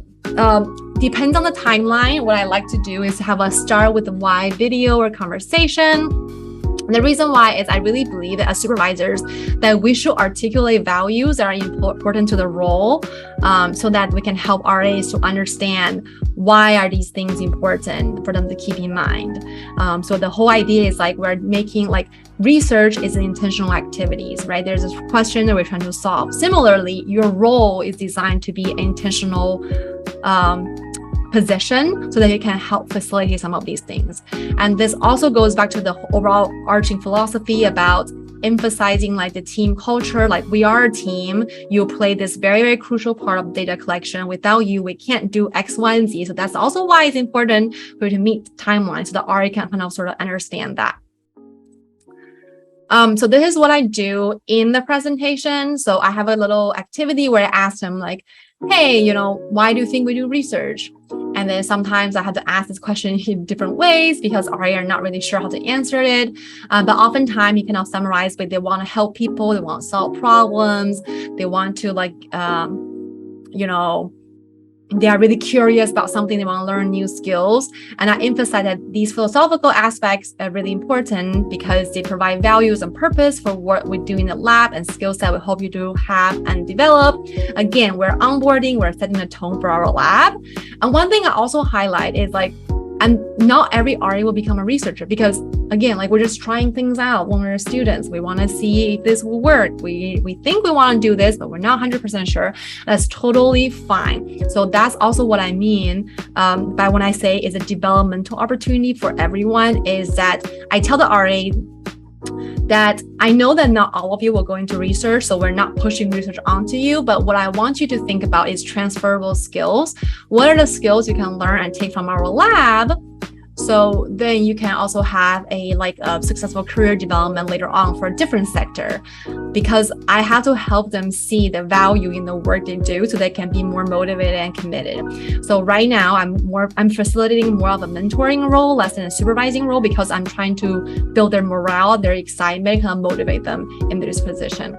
depends on the timeline. What I like to do is have us start with a why video or conversation. And the reason why is I really believe that as supervisors that we should articulate values that are important to the role, so that we can help RAs to understand why are these things important for them to keep in mind. So the whole idea is like we're making like research is an intentional activities, right? There's this question that we're trying to solve. Similarly, your role is designed to be intentional position so that it can help facilitate some of these things. And this also goes back to the overall arching philosophy about emphasizing like the team culture. Like, we are a team. You play this very, very crucial part of data collection. Without you, we can't do X, Y, and Z. So that's also why it's important for you to meet the timeline so the RA can kind of sort of understand that. So this is what I do in the presentation. So I have a little activity where I ask them like, hey, why do you think we do research? And then sometimes I have to ask this question in different ways because RA are not really sure how to answer it. But oftentimes you can all summarize, but they want to help people, they want to solve problems, they want to they are really curious about something, they want to learn new skills. And I emphasize that these philosophical aspects are really important because they provide values and purpose for what we do in the lab and skills that we hope you do have and develop. Again, we're onboarding, we're setting the tone for our lab. And one thing I also highlight is like, and not every RA will become a researcher because, again, like we're just trying things out when we're students. We want to see if this will work. We think we want to do this, but we're not 100% sure. That's totally fine. So that's also what I mean by when I say it's a developmental opportunity for everyone, is that I tell the RA that I know that not all of you will go into research, so we're not pushing research onto you, but what I want you to think about is transferable skills. What are the skills you can learn and take from our lab? So then you can also have a successful career development later on for a different sector, because I have to help them see the value in the work they do so they can be more motivated and committed. So right now I'm facilitating more of a mentoring role, less than a supervising role, because I'm trying to build their morale, their excitement, kind of motivate them in this position.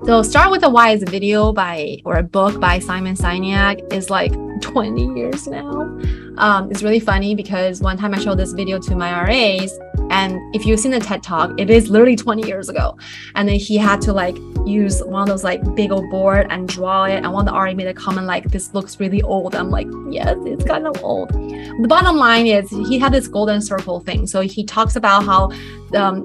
So start with a why is a video or a book by Simon Sinek is like 20 years now. It's really funny because one time I showed this video to my RAs, and if you've seen the TED Talk, it is literally 20 years ago. And then he had to use one of those big old board and draw it. And one of the RA made a comment like, this looks really old. I'm like, yes, it's kind of old. The bottom line is he had this golden circle thing. So he talks about how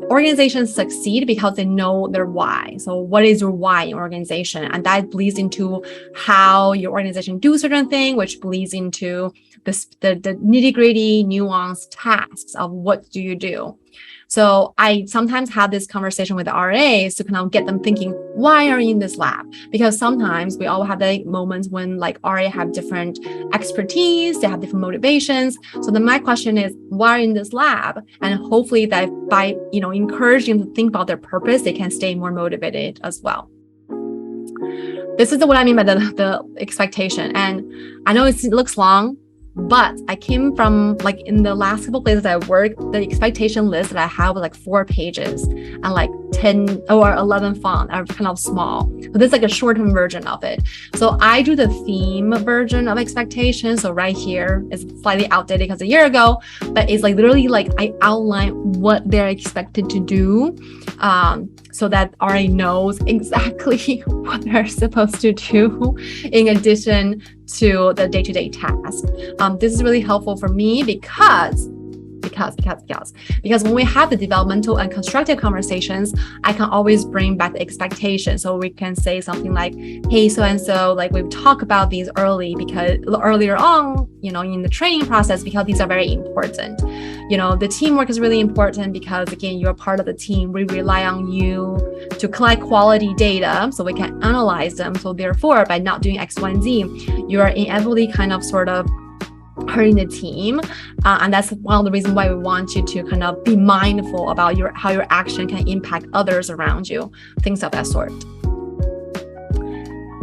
organizations succeed because they know their why. So what is your why in organization? And that bleeds into how your organization do certain thing, which bleeds into the nitty-gritty, nuanced tasks of what do you do. So I sometimes have this conversation with the RAs to kind of get them thinking, why are you in this lab? Because sometimes we all have moments when RA have different expertise, they have different motivations. So then my question is, why are you in this lab? And hopefully that by encouraging them to think about their purpose, they can stay more motivated as well. This is what I mean by the expectation. And I know it looks long, but I came from in the last couple places I worked, the expectation list that I have was 4 pages and 10 or 11 font are kind of small. So this is a shortened version of it. So I do the theme version of expectation. So right here is slightly outdated because a year ago, but it's literally I outline what they're expected to do. So that RA knows exactly what they're supposed to do, in addition to the day-to-day task. This is really helpful for me because when we have the developmental and constructive conversations, I can always bring back the expectation. So we can say something like, hey, so and so, like we've talked about these earlier on, in the training process, because these are very important. The teamwork is really important because, again, you're part of the team. We rely on you to collect quality data so we can analyze them. So therefore, by not doing X, Y, and Z, you are inevitably kind of sort of hurting the team, and that's one of the reasons why we want you to kind of be mindful about how your action can impact others around you, things of that sort.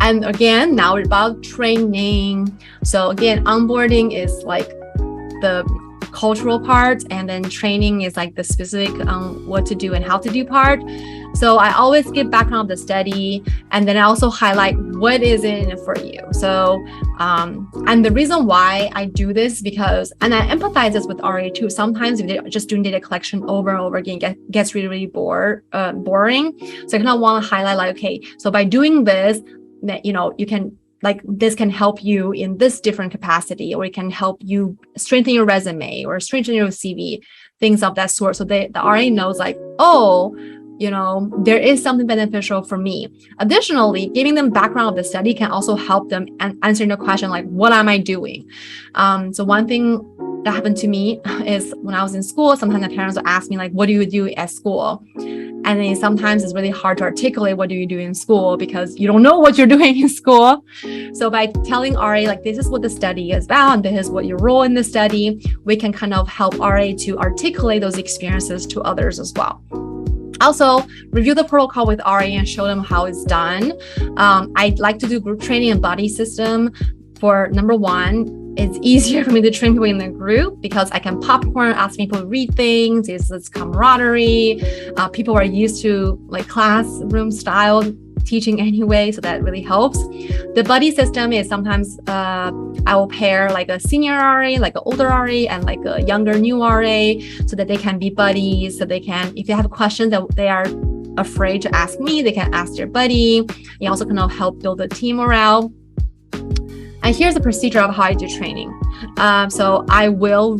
And again, now we're about training. So again, onboarding is like the cultural part, and then training is like the specific what to do and how to do part. So I always give background of the study, and then I also highlight what is in it for you. So, and the reason why I do this because, and I empathize this with RA too. Sometimes if they're just doing data collection over and over again, gets really, really boring. So I kind of want to highlight like, okay, so by doing this, that, you can, like, this can help you in this different capacity, or it can help you strengthen your resume or strengthen your CV, things of that sort. So the RA knows like, oh, there is something beneficial for me. Additionally, giving them background of the study can also help them answering the question like, what am I doing? So one thing that happened to me is when I was in school, sometimes the parents would ask me like, what do you do at school? And then sometimes it's really hard to articulate what do you do in school because you don't know what you're doing in school. So by telling RA, like, this is what the study is about, and this is what your role in the study, we can kind of help RA to articulate those experiences to others as well. Also, review the protocol with RA and show them how it's done. I like to do group training and buddy system. For number one, it's easier for me to train people in the group because I can popcorn, ask people to read things. It's camaraderie. People are used to like classroom style teaching anyway, so that really helps. The buddy system is sometimes I will pair like a senior RA, like an older RA, and like a younger new RA, so that they can be buddies. So they can, if they have questions that they are afraid to ask me, they can ask their buddy. It also kind of help build the team morale. And here's the procedure of how I do training. So I will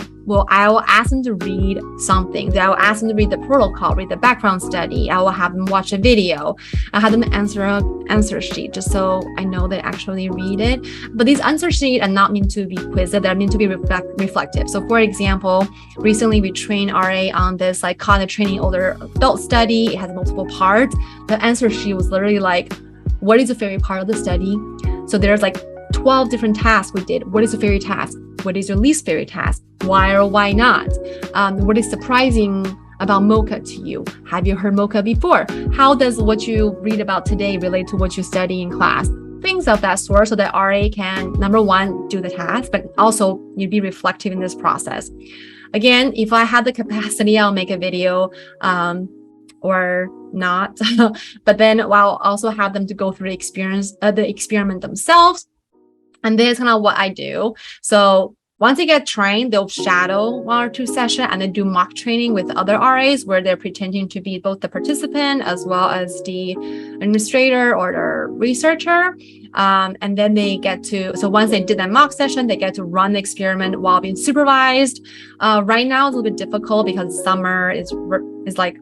ask them to read something. I will ask them to read the protocol, read the background study. I will have them watch a video. I have them answer an answer sheet just so I know they actually read it. But these answer sheets are not meant to be quizzed. They're meant to be reflective. So for example, recently we trained RA on this like cognitive training older adult study. It has multiple parts. The answer sheet was literally like, what is your favorite part of the study? So there's like 12 different tasks we did. What is your favorite task? What is your least favorite task? Why or why not? What is surprising about MOCA to you? Have you heard MOCA before? How does what you read about today relate to what you study in class? Things of that sort, so that RA can, number one, do the task, but also you'd be reflective in this process. Again, if I had the capacity, I'll make a video or not. But then I'll also have them to go through the experiment themselves. And this is kind of what I do. So once they get trained, they'll shadow 1 or 2 sessions and then do mock training with other RAs where they're pretending to be both the participant as well as the administrator or the researcher. And then they get to, so once they did that mock session, they get to run the experiment while being supervised. Right now, it's a little bit difficult because summer is like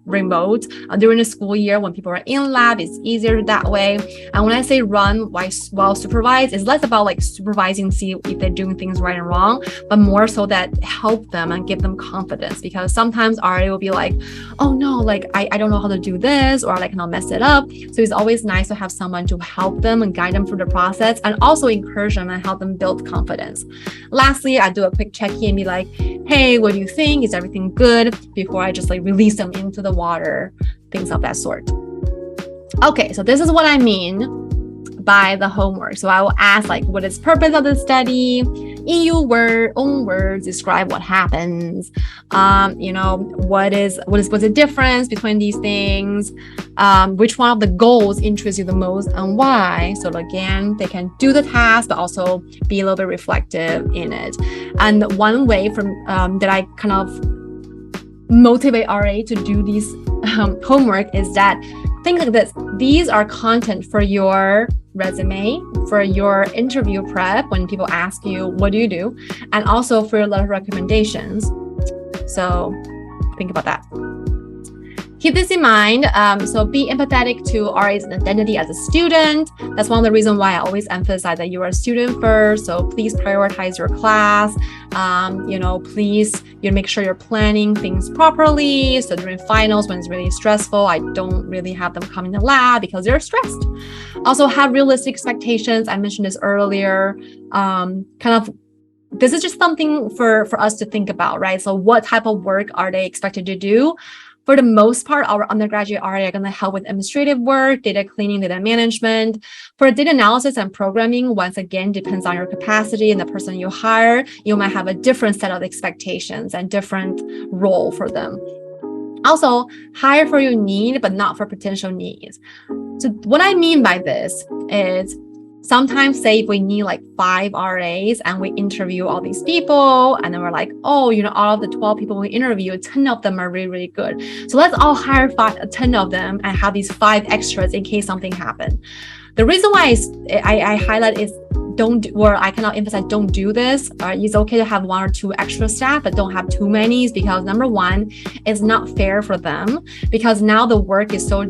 remote. During the school year, when people are in lab, it's easier that way. And when I say run while supervised, it's less about like supervising, see if they're doing things right and wrong, but more so that help them and give them confidence. Because sometimes RA will be like, oh no, like I don't know how to do this, or like I'll mess it up. So it's always nice to have someone to help them and guide them through the process, and also encourage them and help them build confidence. Lastly, I do a quick check-in and be like, hey, what do you think? Is everything good? Before I just like release them into the water, things of that sort. Okay, so this is what I mean by the homework. So I will ask like, what is purpose of the study? In your own words, describe what happens. What's the difference between these things? Which one of the goals interests you the most and why? So again, they can do the task, but also be a little bit reflective in it. And one way that I kind of motivate RA to do these homework is that think like this. These are content for your resume, for your interview prep when people ask you, what do you do? And also for your letter of recommendations. So think about that. Keep this in mind. So be empathetic to RA's identity as a student. That's one of the reasons why I always emphasize that you are a student first. So please prioritize your class. Please make sure you're planning things properly. So during finals, when it's really stressful, I don't really have them come in the lab because they're stressed. Also have realistic expectations. I mentioned this earlier. This is just something for us to think about, right? So what type of work are they expected to do? For the most part, our undergraduate RA are going to help with administrative work, data cleaning, data management. For data analysis and programming, once again, depends on your capacity and the person you hire. You might have a different set of expectations and different role for them. Also, hire for your need, but not for potential needs. So what I mean by this is, sometimes say if we need like 5 RAs and we interview all these people and then we're like, oh, all of the 12 people we interview, 10 of them are really, really good. So let's all hire 10 of them and have these 5 extras in case something happens. The reason why I highlight is I cannot emphasize don't do this. It's okay to have 1 or 2 extra staff, but don't have too many because number one, it's not fair for them because now the work is so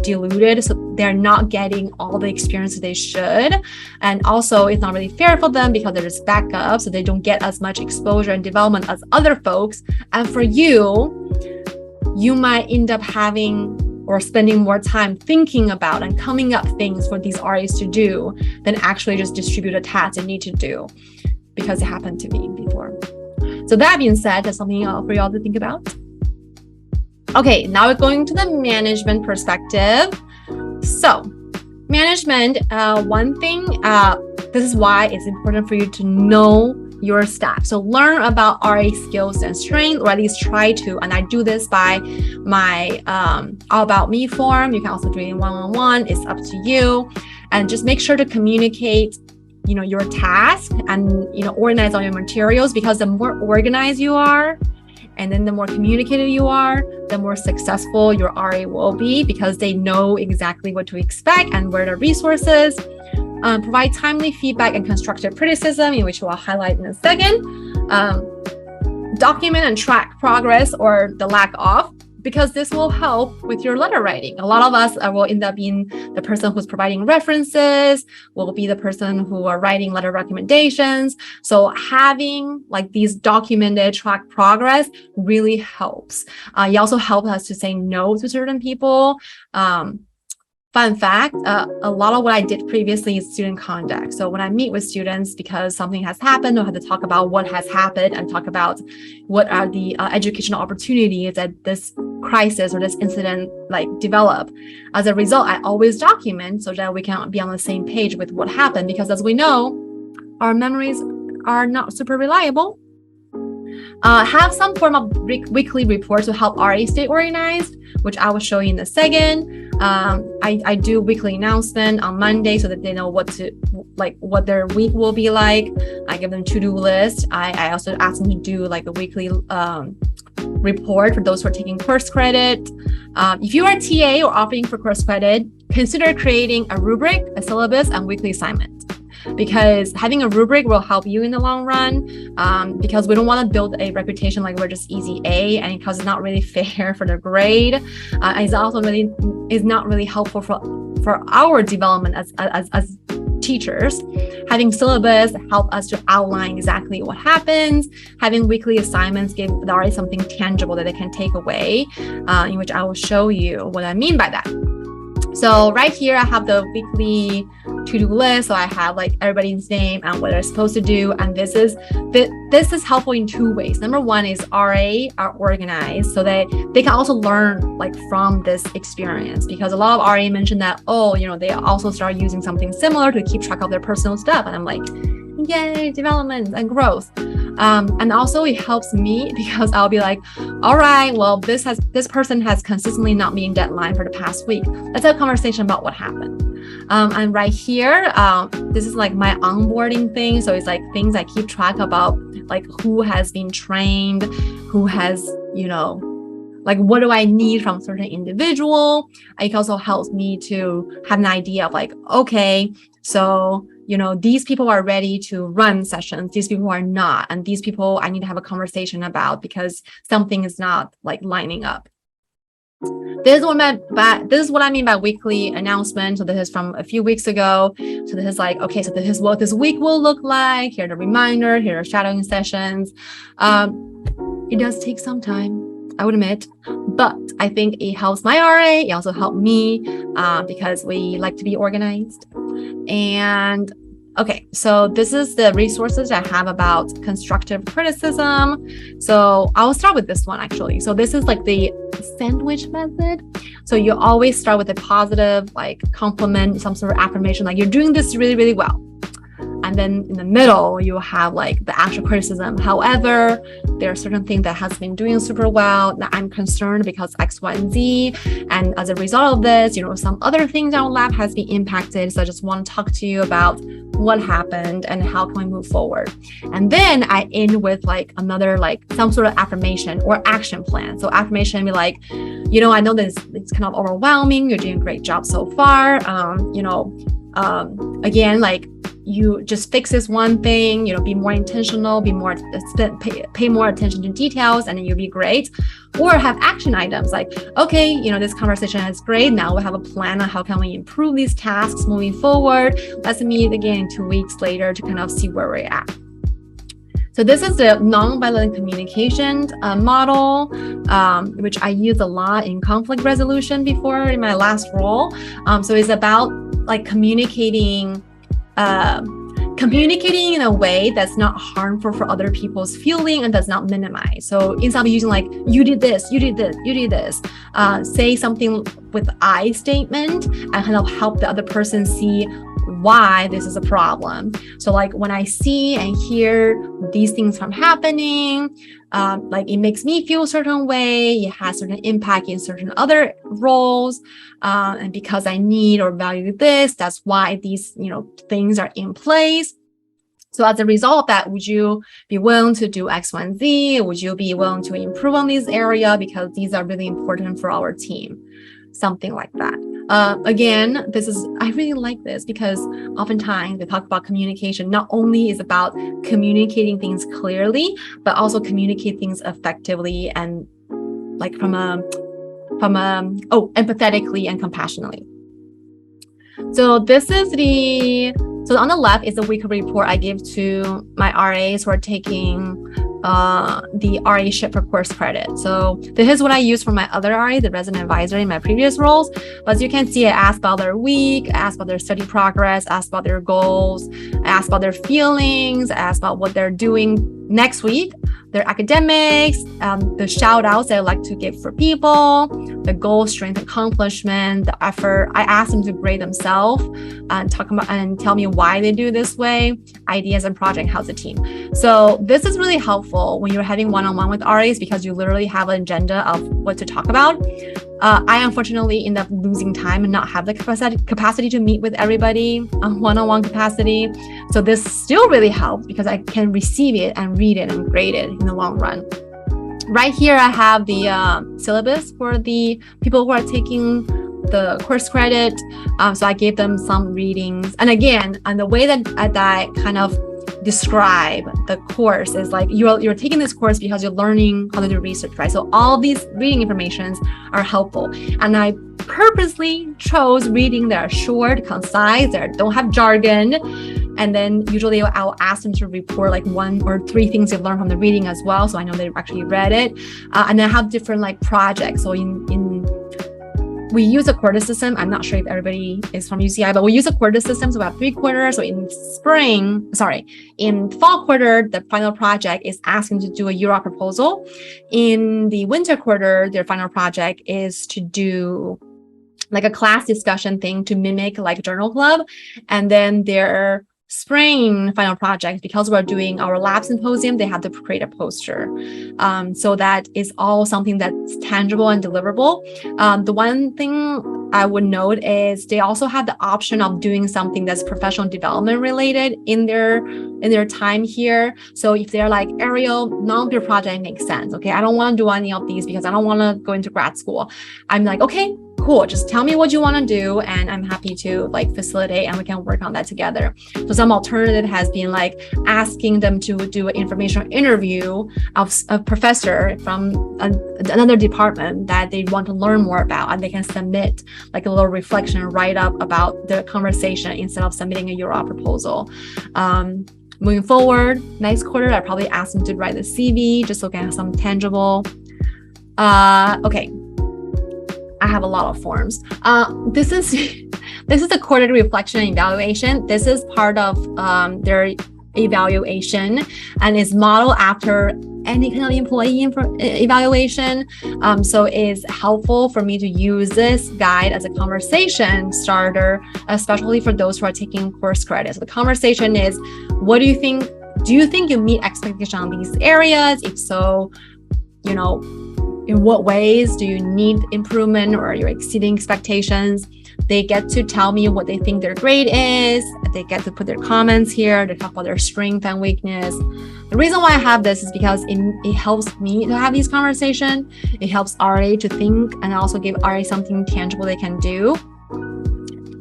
diluted, so they're not getting all the experience they should. And also it's not really fair for them because they're just backup, so they don't get as much exposure and development as other folks. And for you might end up having or spending more time thinking about and coming up things for these RAs to do than actually just distribute a task they need to do, because it happened to me before. So that being said, that's something for y'all to think about. Okay, now we're going to the management perspective. So management, one thing, this is why it's important for you to know your staff. So learn about RA skills and strengths, or at least try to. And I do this by my All About Me form. You can also do it in one-on-one. It's up to you. And just make sure to communicate, your task and, organize all your materials, because the more organized you are, and then the more communicative you are, the more successful your RA will be, because they know exactly what to expect and where the resources. Provide timely feedback and constructive criticism, in which we'll highlight in a second. Document and track progress or the lack of, because this will help with your letter writing. A lot of us will end up being the person who's providing references, will be the person who are writing letter recommendations. So having these documented track progress really helps. It also helps us to say no to certain people. Fun fact, a lot of what I did previously is student conduct. So when I meet with students because something has happened, I have to talk about what has happened and talk about what are the educational opportunities that this crisis or this incident develop. As a result, I always document so that we can be on the same page with what happened, because as we know, our memories are not super reliable. Have some form of weekly report to help RA stay organized, which I will show you in a second. I do weekly announcement on Monday so that they know what their week will be like. I give them to-do list. I also ask them to do a weekly report for those who are taking course credit. If you are a TA or opting for course credit, consider creating a rubric, a syllabus, and weekly assignment. Because having a rubric will help you in the long run, because we don't want to build a reputation like we're just easy A, and because it's not really fair for the grade. It's also is not really helpful for our development as teachers. Having syllabus help us to outline exactly what happens. Having weekly assignments give the RA something tangible that they can take away, in which I will show you what I mean by that. So right here, I have the weekly to-do list. So I have everybody's name and what they're supposed to do. And this is helpful in 2 ways. Number one is RA are organized so that they can also learn from this experience, because a lot of RA mentioned that, they also start using something similar to keep track of their personal stuff. And I'm like, yay, development and growth. And also it helps me because I'll be like, all right, well, this person has consistently not been deadline for the past week. Let's have a conversation about what happened. And right here, this is my onboarding thing. So it's things I keep track about, who has been trained, who has, what do I need from a certain individual. It also helps me to have an idea of okay, So, these people are ready to run sessions. These people are not. And these people I need to have a conversation about because something is not like lining up. This is what I mean by weekly announcement. So this is from a few weeks ago. So this is like, okay, so this is what this week will look like. Here are the reminder, here are shadowing sessions. It does take some time, I would admit, but I think it helps my RA. It also helped me because we like to be organized. And okay, so this is the resources I have about constructive criticism. So I'll start with this one actually. So this is like the sandwich method. So you always start with a positive, like compliment, some sort of affirmation, like you're doing this really, really well. And then in the middle, you have like the actual criticism. However, there are certain things that has been doing super well that I'm concerned because X, Y, and Z. And as a result of this, some other things in our lab has been impacted. So I just want to talk to you about what happened and how can we move forward. And then I end with like another, like some sort of affirmation or action plan. So affirmation be like, I know this it's kind of overwhelming. You're doing a great job so far. Again, like you just fix this one thing, be more intentional, pay more attention to details, and then you'll be great. Or have action items like, okay, this conversation is great. Now we have a plan on how can we improve these tasks moving forward. Let's meet again 2 weeks later to kind of see where we're at. So this is the non-violent communication model, which I use a lot in conflict resolution before in my last role. So it's about like communicating in a way that's not harmful for other people's feeling and does not minimize. So instead of using like, you did this, say something with I statement and kind of help the other person see why this is a problem. So like when I see and hear these things from happening, like it makes me feel a certain way, it has certain impact in certain other roles, and because I need or value this, that's why these things are in place. So as a result of that, would you be willing to do X, Y, and Z? Would you be willing to improve on this area because these are really important for our team? Something like that. Again, I really like this because oftentimes they talk about communication not only is about communicating things clearly, but also communicate things effectively and like empathetically and compassionately. So so on the left is the weekly report I give to my RAs who are taking the RA-ship for course credit. So this is what I use for my other RA, the resident advisor in my previous roles. But as you can see, I ask about their week, I ask about their study progress, I ask about their goals, I ask about their feelings, I ask about what they're doing next week, their academics, the shout outs that I like to give for people, the goal, strength, accomplishment, the effort. I ask them to grade themselves and talk about and tell me why they do this way, ideas and project, how's the team. So this is really helpful when you're having one-on-one with RAs because you literally have an agenda of what to talk about. I unfortunately end up losing time and not have the capacity to meet with everybody on one-on-one capacity. So this still really helps because I can receive it and read it and grade it in the long run. Right here, I have the syllabus for the people who are taking the course credit. So I gave them some readings. And again, and the way that I kind of describe the course is like you're taking this course because you're learning how to do research, right? So all these reading informations are helpful. And I purposely chose reading that are short, concise, that don't have jargon. And then usually I'll ask them to report like 1 or 3 things they've learned from the reading as well. So I know they've actually read it. And then I have different like projects. So we use a quarter system. I'm not sure if everybody is from UCI, but we use a quarter system. So we have 3 quarters. So in fall quarter, the final project is asking to do a UROP proposal. In the winter quarter, their final project is to do like a class discussion thing to mimic like a journal club. And then their spring final project, because we're doing our lab symposium, they have to create a poster. So that is all something that's tangible and deliverable. The one thing I would note is they also have the option of doing something that's professional development related in their time here. So if they're like, Ariel, none of your project makes sense. Okay, I don't want to do any of these because I don't want to go into grad school. I'm like, okay, cool, just tell me what you want to do and I'm happy to like facilitate and we can work on that together. So some alternative has been like asking them to do an informational interview of a professor from another department that they want to learn more about, and they can submit like a little reflection write up about the conversation instead of submitting a URL proposal. Moving forward, next quarter, I probably ask them to write the CV just so I can have some tangible. Okay, I have a lot of forms. This is the quarterly reflection and evaluation. This is part of their evaluation and is modeled after any kind of employee evaluation. So it's helpful for me to use this guide as a conversation starter, especially for those who are taking course credit. So the conversation is, what do you think? Do you think you meet expectation on these areas? If so, in what ways do you need improvement or you're exceeding expectations? They get to tell me what they think their grade is. They get to put their comments here. They talk about their strength and weakness. The reason why I have this is because it helps me to have these conversations. It helps RA to think and also give RA something tangible they can do.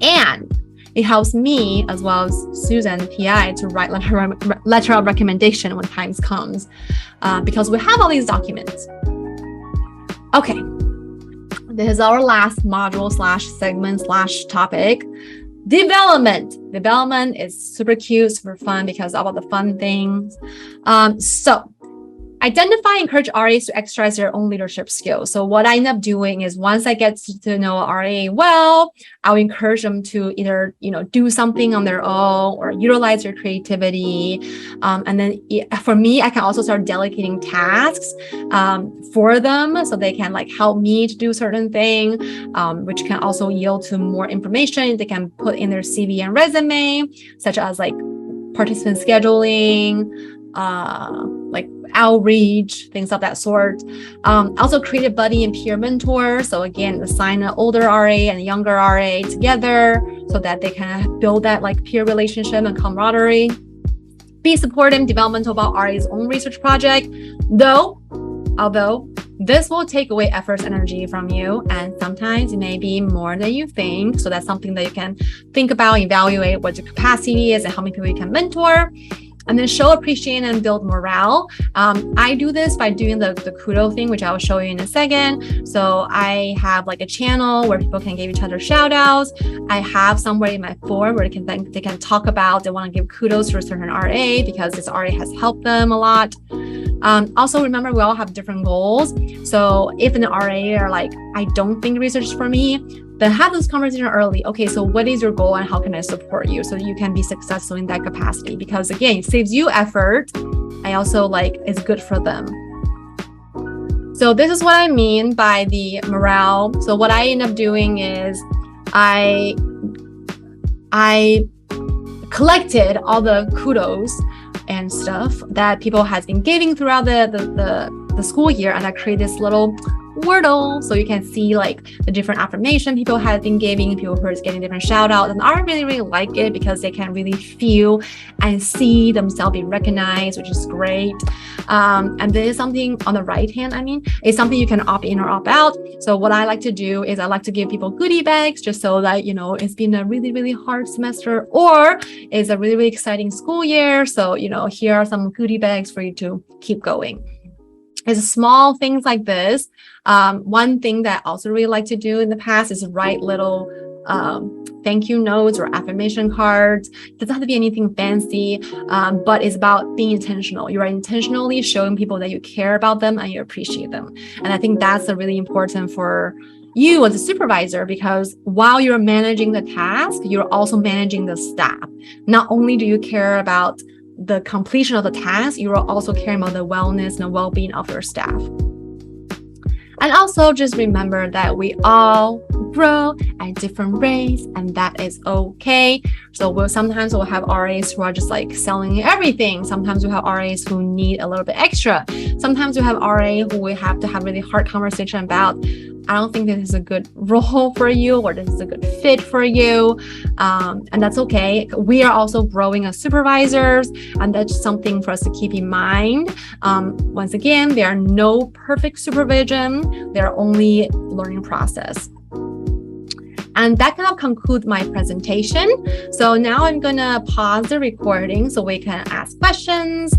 And it helps me as well as Susan, PI, to write letter of recommendation when times comes because we have all these documents. Okay. This is our last module / segment / topic. Development is super cute, super fun because all about the fun things. So identify, encourage RAs to exercise their own leadership skills. So what I end up doing is once I get to know RA well, I'll encourage them to either, do something on their own or utilize their creativity. And then for me, I can also start delegating tasks for them so they can like help me to do certain thing, which can also yield to more information they can put in their CV and resume, such as like participant scheduling, like outreach, things of that sort. Also create a buddy and peer mentor. So again, assign an older RA and a younger RA together so that they can build that like peer relationship and camaraderie. Be supportive and developmental about RA's own research project, although this will take away efforts, energy from you, and sometimes it may be more than you think. So that's something that you can think about, evaluate what your capacity is and how many people you can mentor. And then show appreciation and build morale. I do this by doing the kudo thing, which I will show you in a second. So I have like a channel where people can give each other shout outs. I have somewhere in my forum where they can talk about, they want to give kudos to a certain RA because this RA has helped them a lot. Also remember, we all have different goals. So if an RA are like, I don't think research is for me, then have this conversation early. Okay, so what is your goal and how can I support you so you can be successful in that capacity? Because again, it saves you effort. I also it's good for them. So this is what I mean by the morale. So what I end up doing is I collected all the kudos and stuff that people has been giving throughout the school year, and I create this little Wordle so you can see like the different affirmation people have been giving, people who are getting different shout outs, and I really like it because they can really feel and see themselves being recognized, which is great. And there is something on the right hand, it's something you can opt in or opt out. So what I like to do is I like to give people goodie bags just so that, it's been a really hard semester or it's a really exciting school year. So, here are some goodie bags for you to keep going. It's small things like this. One thing that I also really like to do in the past is write little thank you notes or affirmation cards. It doesn't have to be anything fancy, but it's about being intentional. You are intentionally showing people that you care about them and you appreciate them. And I think that's really important for you as a supervisor, because while you're managing the task, you're also managing the staff. Not only do you care about the completion of the task, you are also caring about the wellness and well-being of your staff. And also just remember that we all grow at different rates, and that is okay. So sometimes we'll have RAs who are just like selling everything. Sometimes we have RAs who need a little bit extra. Sometimes we have RA who we have to have really hard conversation about, I don't think this is a good role for you, or this is a good fit for you. And that's okay. We are also growing as supervisors, and that's something for us to keep in mind. Once again, there are no perfect supervision. They're only learning process. And that kind of concludes my presentation. So now I'm gonna pause the recording so we can ask questions.